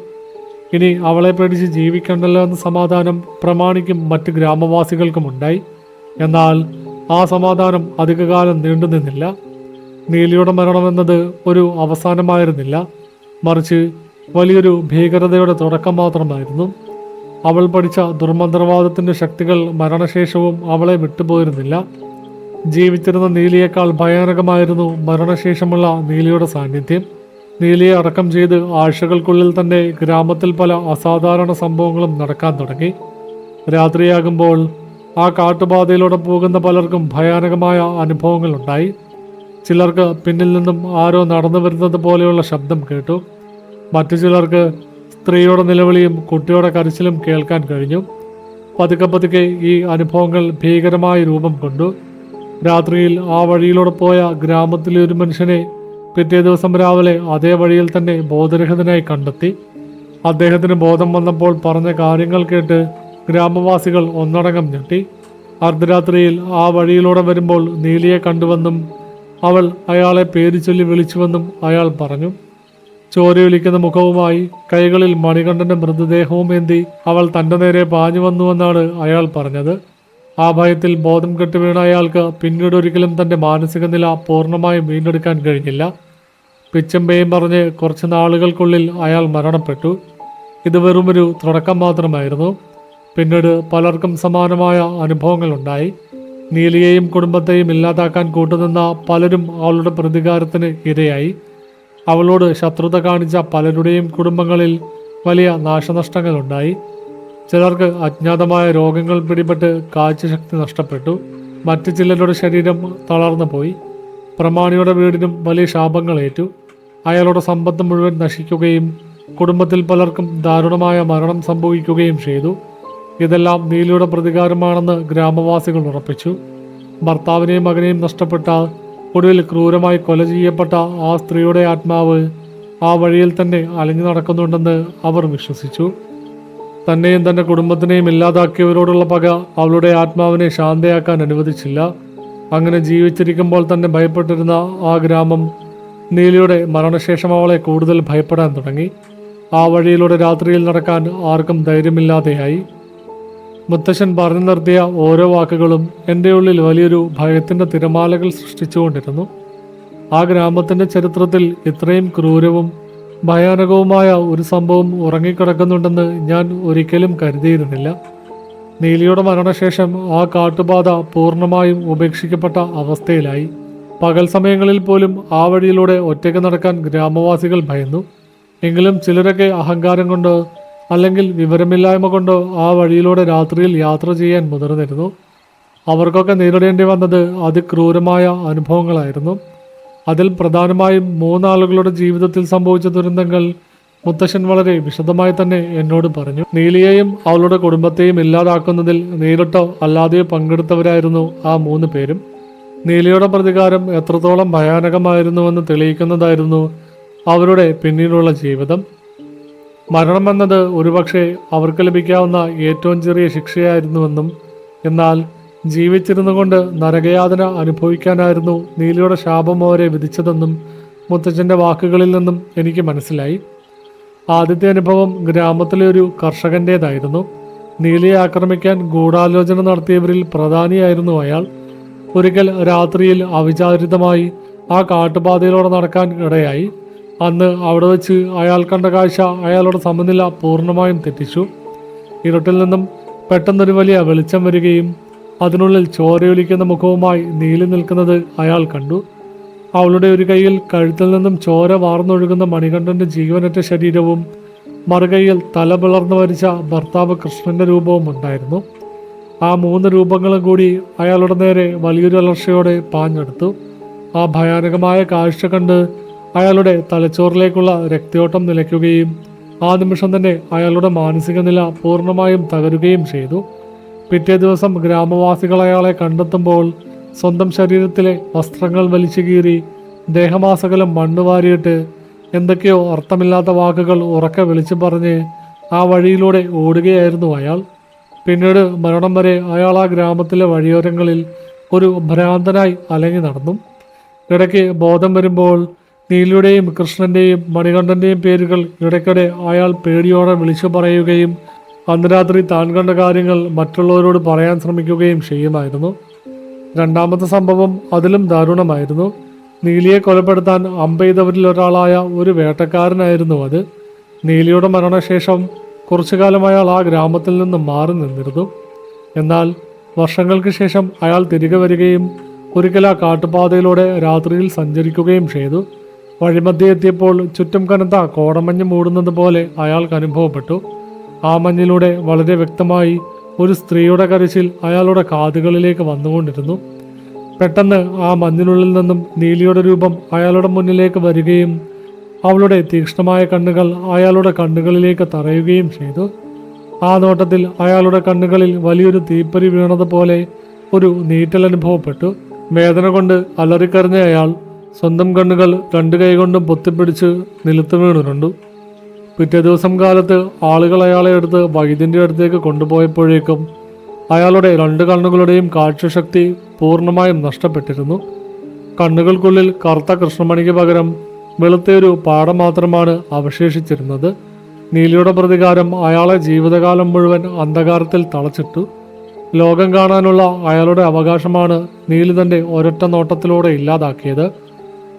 ഇനി അവളെ പേടിച്ച് ജീവിക്കണ്ടല്ലോ എന്ന സമാധാനം പ്രമാണിക്കും മറ്റ് ഗ്രാമവാസികൾക്കും ഉണ്ടായി. എന്നാൽ ആ സമാധാനം അധികകാലം നീണ്ടുനിന്നില്ല. നീലിയുടെ മരണമെന്നത് ഒരു അവസാനമായിരുന്നില്ല, മറിച്ച് വലിയൊരു ഭീകരതയുടെ തുടക്കം മാത്രമായിരുന്നു. അവൾ പഠിച്ച ദുർമന്ത്രവാദത്തിൻ്റെ ശക്തികൾ മരണശേഷവും അവളെ വിട്ടുപോയിരുന്നില്ല. ജീവിച്ചിരുന്ന നീലിയേക്കാൾ ഭയാനകമായിരുന്നു മരണശേഷമുള്ള നീലിയുടെ സാന്നിധ്യം. നീലിയെ അടക്കം ചെയ്ത് ആഴ്ചകൾക്കുള്ളിൽ തന്നെ ഗ്രാമത്തിൽ പല അസാധാരണ സംഭവങ്ങളും നടക്കാൻ തുടങ്ങി. രാത്രിയാകുമ്പോൾ ആ കാട്ടുപാതയിലൂടെ പോകുന്ന പലർക്കും ഭയാനകമായ അനുഭവങ്ങളുണ്ടായി. ചിലർക്ക് പിന്നിൽ നിന്നും ആരോ നടന്നു വരുന്നത് പോലെയുള്ള ശബ്ദം കേട്ടു. മറ്റു ചിലർക്ക് സ്ത്രീയുടെ നിലവിളിയും കുട്ടിയുടെ കരച്ചിലും കേൾക്കാൻ കഴിഞ്ഞു. പതുക്കെ പതുക്കെ ഈ അനുഭവങ്ങൾ ഭീകരമായ രൂപം കൊണ്ടു. രാത്രിയിൽ ആ വഴിയിലൂടെ പോയ ഗ്രാമത്തിലെ ഒരു മനുഷ്യനെ പിറ്റേ ദിവസം രാവിലെ അതേ വഴിയിൽ തന്നെ ബോധരഹിതനായി കണ്ടെത്തി. അദ്ദേഹത്തിന് ബോധം വന്നപ്പോൾ പറഞ്ഞ കാര്യങ്ങൾ കേട്ട് ഗ്രാമവാസികൾ ഒന്നടങ്കം ഞെട്ടി. അർദ്ധരാത്രിയിൽ ആ വഴിയിലൂടെ വരുമ്പോൾ നീലിയെ കണ്ടുവെന്നും അവൾ അയാളെ പേര് ചൊല്ലി വിളിച്ചുവെന്നും അയാൾ പറഞ്ഞു. ചോരയൊലിക്കുന്ന മുഖവുമായി കൈകളിൽ മണികണ്ഠന്റെ മൃതദേഹവും ഏന്തി അവൾ തൻ്റെ നേരെ പാഞ്ഞു വന്നുവെന്നാണ് അയാൾ പറഞ്ഞത്. ആ ഭയത്തിൽ ബോധം കെട്ട് വീണ അയാൾക്ക് പിന്നീട് ഒരിക്കലും തൻ്റെ മാനസിക നില പൂർണ്ണമായും വീണ്ടെടുക്കാൻ കഴിഞ്ഞില്ല. പിച്ചും പേയും പറഞ്ഞ് കുറച്ച് നാളുകൾക്കുള്ളിൽ അയാൾ മരണപ്പെട്ടു. ഇത് വെറുമൊരു തുടക്കം മാത്രമായിരുന്നു. പിന്നീട് പലർക്കും സമാനമായ അനുഭവങ്ങളുണ്ടായി. നീലിയെയും കുടുംബത്തെയും ഇല്ലാതാക്കാൻ കൂട്ടുനിന്ന പലരും അവളുടെ പ്രതികാരത്തിന് ഇരയായി. അവളോട് ശത്രുത കാണിച്ച പലരുടെയും കുടുംബങ്ങളിൽ വലിയ നാശനഷ്ടങ്ങളുണ്ടായി. ചിലർക്ക് അജ്ഞാതമായ രോഗങ്ങൾ പിടിപെട്ട് കാഴ്ചശക്തി നഷ്ടപ്പെട്ടു. മറ്റു ചിലരുടെ ശരീരം തളർന്നു പോയി. പ്രമാണിയുടെ വീടിനും വലിയ ശാപങ്ങളേറ്റു. അയാളുടെ സമ്പത്ത് മുഴുവൻ നശിക്കുകയും കുടുംബത്തിൽ പലർക്കും ദാരുണമായ മരണം സംഭവിക്കുകയും ചെയ്തു. ഇതെല്ലാം നീലിയുടെ പ്രതികാരമാണെന്ന് ഗ്രാമവാസികൾ ഉറപ്പിച്ചു. ഭർത്താവിനെയും മകനെയും നഷ്ടപ്പെട്ട, ഒടുവിൽ ക്രൂരമായി കൊല ചെയ്യപ്പെട്ട ആ സ്ത്രീയുടെ ആത്മാവ് ആ വഴിയിൽ തന്നെ അലഞ്ഞു നടക്കുന്നുണ്ടെന്ന് അവർ വിശ്വസിച്ചു. തന്നെയും തൻ്റെ കുടുംബത്തിനെയും ഇല്ലാതാക്കിയവരോടുള്ള പക അവളുടെ ആത്മാവിനെ ശാന്തയാക്കാൻ അനുവദിച്ചില്ല. അങ്ങനെ ജീവിച്ചിരിക്കുമ്പോൾ തന്നെ ഭയപ്പെട്ടിരുന്ന ആ ഗ്രാമം നീലിയുടെ മരണശേഷം അവളെ കൂടുതൽ ഭയപ്പെടാൻ തുടങ്ങി. ആ വഴിയിലൂടെ രാത്രിയിൽ നടക്കാൻ ആർക്കും ധൈര്യമില്ലാതെയായി. മുത്തശ്ശൻ പറഞ്ഞു നിർത്തിയ ഓരോ വാക്കുകളും എൻ്റെ ഉള്ളിൽ വലിയൊരു ഭയത്തിൻ്റെ തിരമാലകൾ സൃഷ്ടിച്ചുകൊണ്ടിരുന്നു. ആ ഗ്രാമത്തിൻ്റെ ചരിത്രത്തിൽ ഇത്രയും ക്രൂരവും ഭയാനകവുമായ ഒരു സംഭവം ഉറങ്ങിക്കിടക്കുന്നുണ്ടെന്ന് ഞാൻ ഒരിക്കലും കരുതിയിരുന്നില്ല. നീലിയുടെ മരണശേഷം ആ കാട്ടുപാത പൂർണ്ണമായും ഉപേക്ഷിക്കപ്പെട്ട അവസ്ഥയിലായി. പകൽ സമയങ്ങളിൽ പോലും ആ വഴിയിലൂടെ ഒറ്റയ്ക്ക് നടക്കാൻ ഗ്രാമവാസികൾ ഭയന്നു. എങ്കിലും ചിലരൊക്കെ അഹങ്കാരം കൊണ്ടോ അല്ലെങ്കിൽ വിവരമില്ലായ്മ കൊണ്ടോ ആ വഴിയിലൂടെ രാത്രിയിൽ യാത്ര ചെയ്യാൻ മുതിർന്നിരുന്നു. അവർക്കൊക്കെ നേരിടേണ്ടി വന്നത് അതിക്രൂരമായ അനുഭവങ്ങളായിരുന്നു. അതിൽ പ്രധാനമായും 3 ആളുകളുടെ ജീവിതത്തിൽ സംഭവിച്ച ദുരന്തങ്ങൾ മുത്തശ്ശൻ വളരെ വിശദമായി തന്നെ എന്നോട് പറഞ്ഞു. നീലിയെയും അവളുടെ കുടുംബത്തെയും ഇല്ലാതാക്കുന്നതിൽ നേരിട്ടോ അല്ലാതെയോ പങ്കെടുത്തവരായിരുന്നു ആ 3 പേരും. നീലിയുടെ പ്രതികാരം എത്രത്തോളം ഭയാനകമായിരുന്നുവെന്ന് തെളിയിക്കുന്നതായിരുന്നു അവരുടെ പിന്നീടുള്ള ജീവിതം. മരണമെന്നത് ഒരുപക്ഷെ അവർക്ക് ലഭിക്കാവുന്ന ഏറ്റവും ചെറിയ ശിക്ഷയായിരുന്നുവെന്നും എന്നാൽ ജീവിച്ചിരുന്നു കൊണ്ട് നരകയാതന അനുഭവിക്കാനായിരുന്നു നീലിയുടെ ശാപം അവരെ വിധിച്ചതെന്നും മുത്തച്ഛൻ്റെ വാക്കുകളിൽ നിന്നും എനിക്ക് മനസ്സിലായി. ആദ്യത്തെ അനുഭവം ഗ്രാമത്തിലെ ഒരു കർഷകൻ്റേതായിരുന്നു. നീലിയെ ആക്രമിക്കാൻ ഗൂഢാലോചന നടത്തിയവരിൽ പ്രധാനിയായിരുന്നു അയാൾ. ഒരിക്കൽ രാത്രിയിൽ അവിചാരിതമായി ആ കാട്ടുപാതയിലൂടെ നടക്കാൻ ഇടയായി. അന്ന് അവിടെ വെച്ച് അയാൾ കണ്ട കാഴ്ച അയാളുടെ സമനില പൂർണ്ണമായും തെറ്റിച്ചു. ഇരുട്ടിൽ നിന്നും പെട്ടെന്നൊരു വലിയ വെളിച്ചം വരികയും അതിനുള്ളിൽ ചോരയൊലിക്കുന്ന മുഖവുമായി നീലി നിൽക്കുന്നത് അയാൾ കണ്ടു. അവളുടെ ഒരു കൈയിൽ കഴുത്തിൽ നിന്നും ചോര വാർന്നൊഴുകുന്ന മണികണ്ഠന്റെ ജീവനറ്റ ശരീരവും മറുകൈയിൽ തല പിളർന്നു മരിച്ച ഭർത്താവ് കൃഷ്ണന്റെ രൂപവും ഉണ്ടായിരുന്നു. ആ 3 രൂപങ്ങളും കൂടി അയാളുടെ നേരെ വലിയൊരു അലർച്ചയോടെ പാഞ്ഞെടുത്തു. ആ ഭയാനകമായ കാഴ്ച കണ്ട് അയാളുടെ തലച്ചോറിലേക്കുള്ള രക്തയോട്ടം നിലയ്ക്കുകയും ആ നിമിഷം തന്നെ അയാളുടെ മാനസിക നില പൂർണ്ണമായും തകരുകയും ചെയ്തു. പിറ്റേ ദിവസം ഗ്രാമവാസികൾ അയാളെ കണ്ടെത്തുമ്പോൾ സ്വന്തം ശരീരത്തിലെ വസ്ത്രങ്ങൾ വലിച്ചു കീറി ദേഹമാസകലം മണ്ണ് വാരിയിട്ട് എന്തൊക്കെയോ അർത്ഥമില്ലാത്ത വാക്കുകൾ ഉറക്കെ വിളിച്ചു പറഞ്ഞ് ആ വഴിയിലൂടെ ഓടുകയായിരുന്നു അയാൾ. പിന്നീട് മരണം വരെ അയാൾ ആ ഗ്രാമത്തിലെ വഴിയോരങ്ങളിൽ ഒരു ഭ്രാന്തനായി അലങ്ങി നടന്നു. ഇടയ്ക്ക് ബോധം വരുമ്പോൾ നീലിയുടെയും കൃഷ്ണൻ്റെയും മണികണ്ഠൻ്റെയും പേരുകൾ ഇടയ്ക്കിടെ അയാൾ പേടിയോടെ വിളിച്ചു പറയുകയും അന്ന് രാത്രി താൻ കണ്ട കാര്യങ്ങൾ മറ്റുള്ളവരോട് പറയാൻ ശ്രമിക്കുകയും ചെയ്യുമായിരുന്നു. രണ്ടാമത്തെ സംഭവം അതിലും ദാരുണമായിരുന്നു. നീലിയെ കൊലപ്പെടുത്താൻ അമ്പെയ്തവരിൽ ഒരാളായ ഒരു വേട്ടക്കാരനായിരുന്നു അത്. നീലിയുടെ മരണശേഷം കുറച്ചു കാലം അയാൾ ആ ഗ്രാമത്തിൽ നിന്ന് മാറി നിന്നിരുന്നു. എന്നാൽ വർഷങ്ങൾക്ക് ശേഷം അയാൾ തിരികെ വരികയും ഒരിക്കൽ ആ കാട്ടുപാതയിലൂടെ രാത്രിയിൽ സഞ്ചരിക്കുകയും ചെയ്തു. വഴിമധ്യേ എത്തിയപ്പോൾ ചുറ്റും കനത്ത കോടമഞ്ഞ് മൂടുന്നത് പോലെ അയാൾക്ക് അനുഭവപ്പെട്ടു. ആ മഞ്ഞിലൂടെ വളരെ വ്യക്തമായി ഒരു സ്ത്രീയുടെ കരച്ചിൽ അയാളുടെ കാതുകളിലേക്ക് വന്നുകൊണ്ടിരുന്നു. പെട്ടെന്ന് ആ മഞ്ഞിനുള്ളിൽ നിന്നും നീലിയുടെ രൂപം അയാളുടെ മുന്നിലേക്ക് വരികയും അവളുടെ തീക്ഷ്ണമായ കണ്ണുകൾ അയാളുടെ കണ്ണുകളിലേക്ക് തറയുകയും ചെയ്തു. ആ നോട്ടത്തിൽ അയാളുടെ കണ്ണുകളിൽ വലിയൊരു തീപ്പൊരി വീണതുപോലെ ഒരു നീറ്റൽ അനുഭവപ്പെട്ടു. വേദന കൊണ്ട് അലറിക്കരഞ്ഞ അയാൾ സ്വന്തം കണ്ണുകൾ രണ്ടു കൈകൊണ്ടും പൊത്തിപ്പിടിച്ച് നിലത്ത് വീണുരുണ്ടു. പിറ്റേ ദിവസം കാലത്ത് ആളുകൾ അയാളെ എടുത്ത് വൈദ്യന്റെ അടുത്തേക്ക് കൊണ്ടുപോയപ്പോഴേക്കും അയാളുടെ രണ്ട് കണ്ണുകളുടെയും കാഴ്ചശക്തി പൂർണ്ണമായും നഷ്ടപ്പെട്ടിരുന്നു. കണ്ണുകൾക്കുള്ളിൽ കറുത്ത കൃഷ്ണമണിക്ക് പകരം വെളുത്തൊരു പാടം മാത്രമാണ് അവശേഷിച്ചിരുന്നത്. നീലിയുടെ പ്രതികാരം അയാളെ ജീവിതകാലം മുഴുവൻ അന്ധകാരത്തിൽ തളച്ചിട്ടു. ലോകം കാണാനുള്ള അയാളുടെ അവകാശമാണ് നീലി തൻ്റെ ഒരൊറ്റ നോട്ടത്തിലൂടെ ഇല്ലാതാക്കിയത്.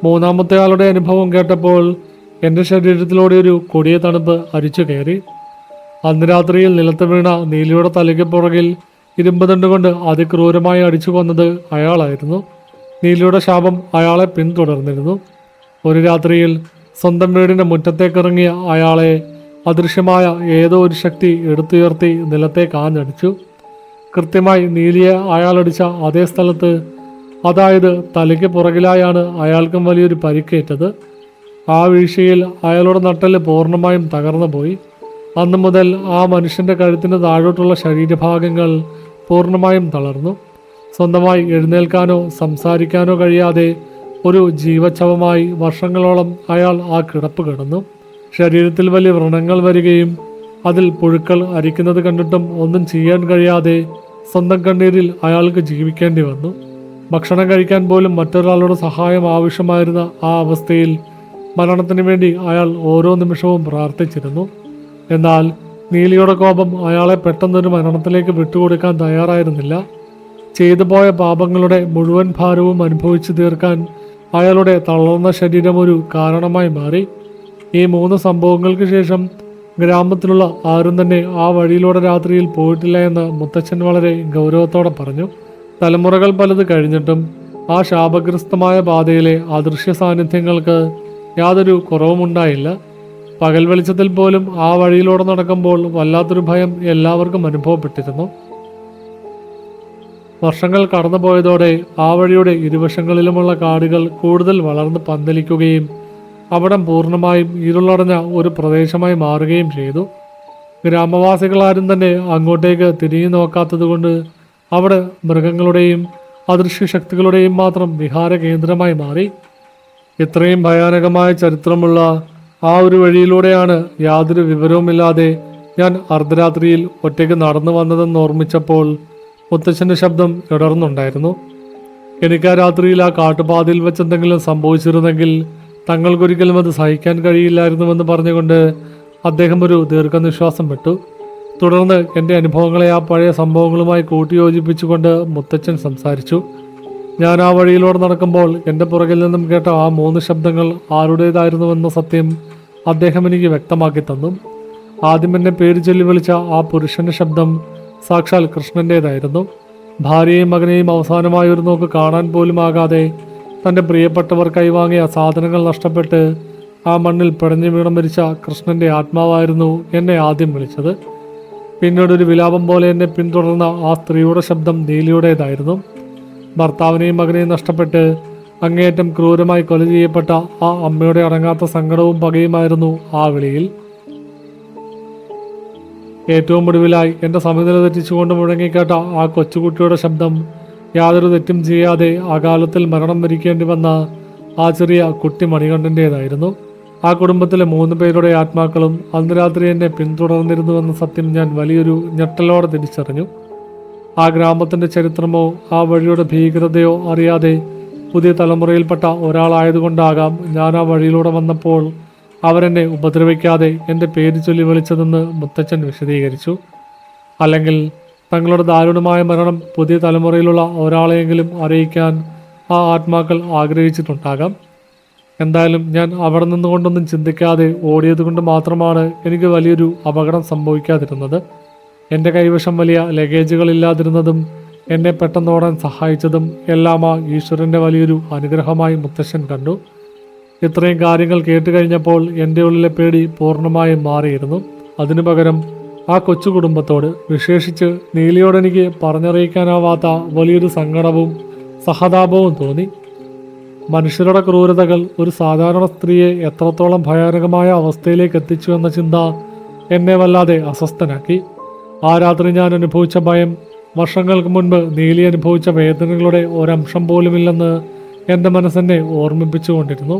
മൂന്നാമത്തെ ആളുടെ അനുഭവം കേട്ടപ്പോൾ എൻ്റെ ശരീരത്തിലൂടെ ഒരു കൊടിയ തണുപ്പ് അരിച്ചു കയറി. അന്ന് രാത്രിയിൽ നിലത്ത് വീണ നീലിയുടെ തലയ്ക്ക് പുറകിൽ ഇരുമ്പ് തണ്ടുകൊണ്ട് അതിക്രൂരമായി അടിച്ചു കൊന്നത് അയാളായിരുന്നു. നീലിയുടെ ശാപം അയാളെ പിന്തുടർന്നിരുന്നു. ഒരു രാത്രിയിൽ സ്വന്തം വീടിൻ്റെ മുറ്റത്തേക്കിറങ്ങിയ അയാളെ അദൃശ്യമായ ഏതോ ഒരു ശക്തി എടുത്തുയർത്തി നിലത്തേക്ക് ആഞ്ഞടിച്ചു. കൃത്യമായി നീലിയെ അയാളടിച്ച അതേ സ്ഥലത്ത്, അതായത് തലയ്ക്ക് പുറകിലായാണ് അയാൾക്കും വലിയൊരു പരിക്കേറ്റത്. ആ വീഴ്ചയിൽ അയാളുടെ നട്ടെല്ല് പൂർണ്ണമായും തകർന്നു പോയി. അന്നു മുതൽ ആ മനുഷ്യൻ്റെ കഴുത്തിന് താഴോട്ടുള്ള ശരീരഭാഗങ്ങൾ പൂർണ്ണമായും തളർന്നു. സ്വന്തമായി എഴുന്നേൽക്കാനോ സംസാരിക്കാനോ കഴിയാതെ ഒരു ജീവച്ഛവമായി വർഷങ്ങളോളം അയാൾ ആ കിടപ്പ് കിടന്നു. ശരീരത്തിൽ വലിയ വ്രണങ്ങൾ വരികയും അതിൽ പുഴുക്കൾ അരിക്കുന്നത് കണ്ടിട്ടും ഒന്നും ചെയ്യാൻ കഴിയാതെ സ്വന്തം കണ്ണീരിൽ അയാൾക്ക് ജീവിക്കേണ്ടി വന്നു. ഭക്ഷണം കഴിക്കാൻ പോലും മറ്റൊരാളുടെ സഹായം ആവശ്യമായിരുന്ന ആ അവസ്ഥയിൽ മരണത്തിന് വേണ്ടി അയാൾ ഓരോ നിമിഷവും പ്രാർത്ഥിച്ചിരുന്നു. എന്നാൽ നീലിയുടെ കോപം അയാളെ പെട്ടെന്നൊരു മരണത്തിലേക്ക് വിട്ടുകൊടുക്കാൻ തയ്യാറായിരുന്നില്ല. ചെയ്തു പോയ പാപങ്ങളുടെ മുഴുവൻ ഭാരവും അനുഭവിച്ചു തീർക്കാൻ അയാളുടെ തളർന്ന ശരീരം ഒരു കാരണമായി മാറി. ഈ 3 സംഭവങ്ങൾക്ക് ശേഷം ഗ്രാമത്തിലുള്ള ആരും തന്നെ ആ വഴിയിലൂടെ രാത്രിയിൽ പോയിട്ടില്ല എന്ന് മുത്തച്ഛൻ വളരെ ഗൗരവത്തോടെ പറഞ്ഞു. തലമുറകൾ പലത് കഴിഞ്ഞിട്ടും ആ ശാപഗ്രസ്തമായ പാതയിലെ അദൃശ്യ സാന്നിധ്യങ്ങൾക്ക് യാതൊരു കുറവുമുണ്ടായില്ല. പകൽ വെളിച്ചത്തിൽ പോലും ആ വഴിയിലൂടെ നടക്കുമ്പോൾ വല്ലാത്തൊരു ഭയം എല്ലാവർക്കും അനുഭവപ്പെട്ടിരുന്നു. വർഷങ്ങൾ കടന്നുപോയതോടെ ആ വഴിയുടെ ഇരുവശങ്ങളിലുമുള്ള കാടുകൾ കൂടുതൽ വളർന്ന് പന്തലിക്കുകയും അവിടം പൂർണ്ണമായും ഇരുളടഞ്ഞ ഒരു പ്രദേശമായി മാറുകയും ചെയ്തു. ഗ്രാമവാസികളാരും തന്നെ അങ്ങോട്ടേക്ക് തിരിഞ്ഞു നോക്കാത്തതുകൊണ്ട് അവിടെ മൃഗങ്ങളുടെയും അദൃശ്യ ശക്തികളുടെയും മാത്രം വിഹാര കേന്ദ്രമായി മാറി. ഇത്രയും ഭയാനകമായ ചരിത്രമുള്ള ആ ഒരു വഴിയിലൂടെയാണ് യാതൊരു വിവരവുമില്ലാതെ ഞാൻ അർദ്ധരാത്രിയിൽ ഒറ്റയ്ക്ക് നടന്നു വന്നതെന്ന് ഓർമ്മിച്ചപ്പോൾ മുത്തച്ഛൻ്റെ ശബ്ദം ഇടർന്നുണ്ടായിരുന്നു. എനിക്ക് ആ രാത്രിയിൽ ആ കാട്ടുപാതയിൽ വെച്ചെന്തെങ്കിലും സംഭവിച്ചിരുന്നെങ്കിൽ തങ്ങൾക്കൊരിക്കലും അത് സഹിക്കാൻ കഴിയില്ലായിരുന്നുവെന്ന് പറഞ്ഞുകൊണ്ട് അദ്ദേഹം ഒരു ദീർഘനിശ്വാസം വിട്ടു. തുടർന്ന് എൻ്റെ അനുഭവങ്ങളെ ആ പഴയ സംഭവങ്ങളുമായി കൂട്ടിയോജിപ്പിച്ചുകൊണ്ട് മുത്തച്ഛൻ സംസാരിച്ചു. ഞാൻ ആ വഴിയിലൂടെ നടക്കുമ്പോൾ എൻ്റെ പുറകിൽ നിന്നും കേട്ട ആ 3 ശബ്ദങ്ങൾ ആരുടേതായിരുന്നുവെന്ന സത്യം അദ്ദേഹം എനിക്ക് വ്യക്തമാക്കി തന്നു. ആദ്യം എന്നെ പേര് ചൊല്ലി വിളിച്ച ആ പുരുഷൻ്റെ ശബ്ദം സാക്ഷാൽ കൃഷ്ണൻ്റേതായിരുന്നു. ഭാര്യയെയും മകനെയും അവസാനമായ ഒരു നോക്ക് കാണാൻ പോലും ആകാതെ തൻ്റെ പ്രിയപ്പെട്ടവർ കൈവാങ്ങിയ സാധനങ്ങൾ നഷ്ടപ്പെട്ട് ആ മണ്ണിൽ പിടഞ്ഞു വീണം മരിച്ച കൃഷ്ണൻ്റെ ആത്മാവായിരുന്നു എന്നെ ആദ്യം വിളിച്ചത്. പിന്നീട് ഒരു വിലാപം പോലെ എന്നെ പിന്തുടർന്ന ആ സ്ത്രീയുടെ ശബ്ദം നീലിയുടേതായിരുന്നു. ഭർത്താവിനെയും മകനെയും നഷ്ടപ്പെട്ട് അങ്ങേയറ്റം ക്രൂരമായി കൊല ചെയ്യപ്പെട്ട ആ അമ്മയുടെ അടങ്ങാത്ത സങ്കടവും പകയുമായിരുന്നു ആ വിളിയിൽ. ഏറ്റവും ഒടുവിലായി എൻ്റെ സമനില തെറ്റിച്ചുകൊണ്ട് മുഴങ്ങിക്കേട്ട ആ കൊച്ചുകുട്ടിയുടെ ശബ്ദം യാതൊരു തെറ്റും ചെയ്യാതെ അകാലത്തിൽ മരണം വരിക്കേണ്ടി വന്ന ആ ചെറിയ കുട്ടി മണികണ്ഠൻ്റേതായിരുന്നു. ആ കുടുംബത്തിലെ 3 പേരുടെ ആത്മാക്കളും അന്ന് രാത്രി എന്നെ പിന്തുടർന്നിരുന്നുവെന്ന സത്യം ഞാൻ വലിയൊരു ഞെട്ടലോടെ തിരിച്ചറിഞ്ഞു. ആ ഗ്രാമത്തിൻ്റെ ചരിത്രമോ ആ വഴിയുടെ ഭീകരതയോ അറിയാതെ പുതിയ തലമുറയിൽപ്പെട്ട ഒരാളായതുകൊണ്ടാകാം ഞാൻ ആ വഴിയിലൂടെ വന്നപ്പോൾ അവരെന്നെ ഉപദ്രവിക്കാതെ എൻ്റെ പേര് ചൊല്ലി വിളിച്ചതെന്ന് മുത്തച്ഛൻ വിശദീകരിച്ചു. അല്ലെങ്കിൽ തങ്ങളുടെ ദാരുണമായ മരണം പുതിയ തലമുറയിലുള്ള ഒരാളെയെങ്കിലും അറിയിക്കാൻ ആ ആത്മാക്കൾ ആഗ്രഹിച്ചിട്ടുണ്ടാകാം. എന്തായാലും ഞാൻ അവിടെ നിന്നുകൊണ്ടൊന്നും ചിന്തിക്കാതെ ഓടിയത് കൊണ്ട് മാത്രമാണ് എനിക്ക് വലിയൊരു അപകടം സംഭവിക്കാതിരുന്നത്. എൻ്റെ കൈവശം വലിയ ലഗേജുകളില്ലാതിരുന്നതും എന്നെ പെട്ടെന്ന് ഓടാൻ സഹായിച്ചതും എല്ലാം ആ ഈശ്വരൻ്റെ വലിയൊരു അനുഗ്രഹമായി മുത്തശ്ശൻ കണ്ടു. ഇത്രയും കാര്യങ്ങൾ കേട്ട് കഴിഞ്ഞപ്പോൾ എൻ്റെ ഉള്ളിലെ പേടി പൂർണ്ണമായും മാറിയിരുന്നു. അതിനു പകരം ആ കൊച്ചു കുടുംബത്തോട്, വിശേഷിച്ച് നീലിയോട് എനിക്ക് പറഞ്ഞറിയിക്കാനാവാത്ത വലിയൊരു സങ്കടവും സഹതാപവും തോന്നി. മനുഷ്യരുടെ ക്രൂരതകൾ ഒരു സാധാരണ സ്ത്രീയെ എത്രത്തോളം ഭയാനകമായ അവസ്ഥയിലേക്ക് എത്തിച്ചു എന്ന ചിന്ത എന്നെ വല്ലാതെ അസ്വസ്ഥനാക്കി. ആ രാത്രി ഞാൻ അനുഭവിച്ച ഭയം വർഷങ്ങൾക്ക് മുൻപ് നീലി അനുഭവിച്ച വേദനകളുടെ ഒരംശം പോലുമില്ലെന്ന് എൻ്റെ മനസ്സെന്നെ ഓർമ്മിപ്പിച്ചുകൊണ്ടിരുന്നു.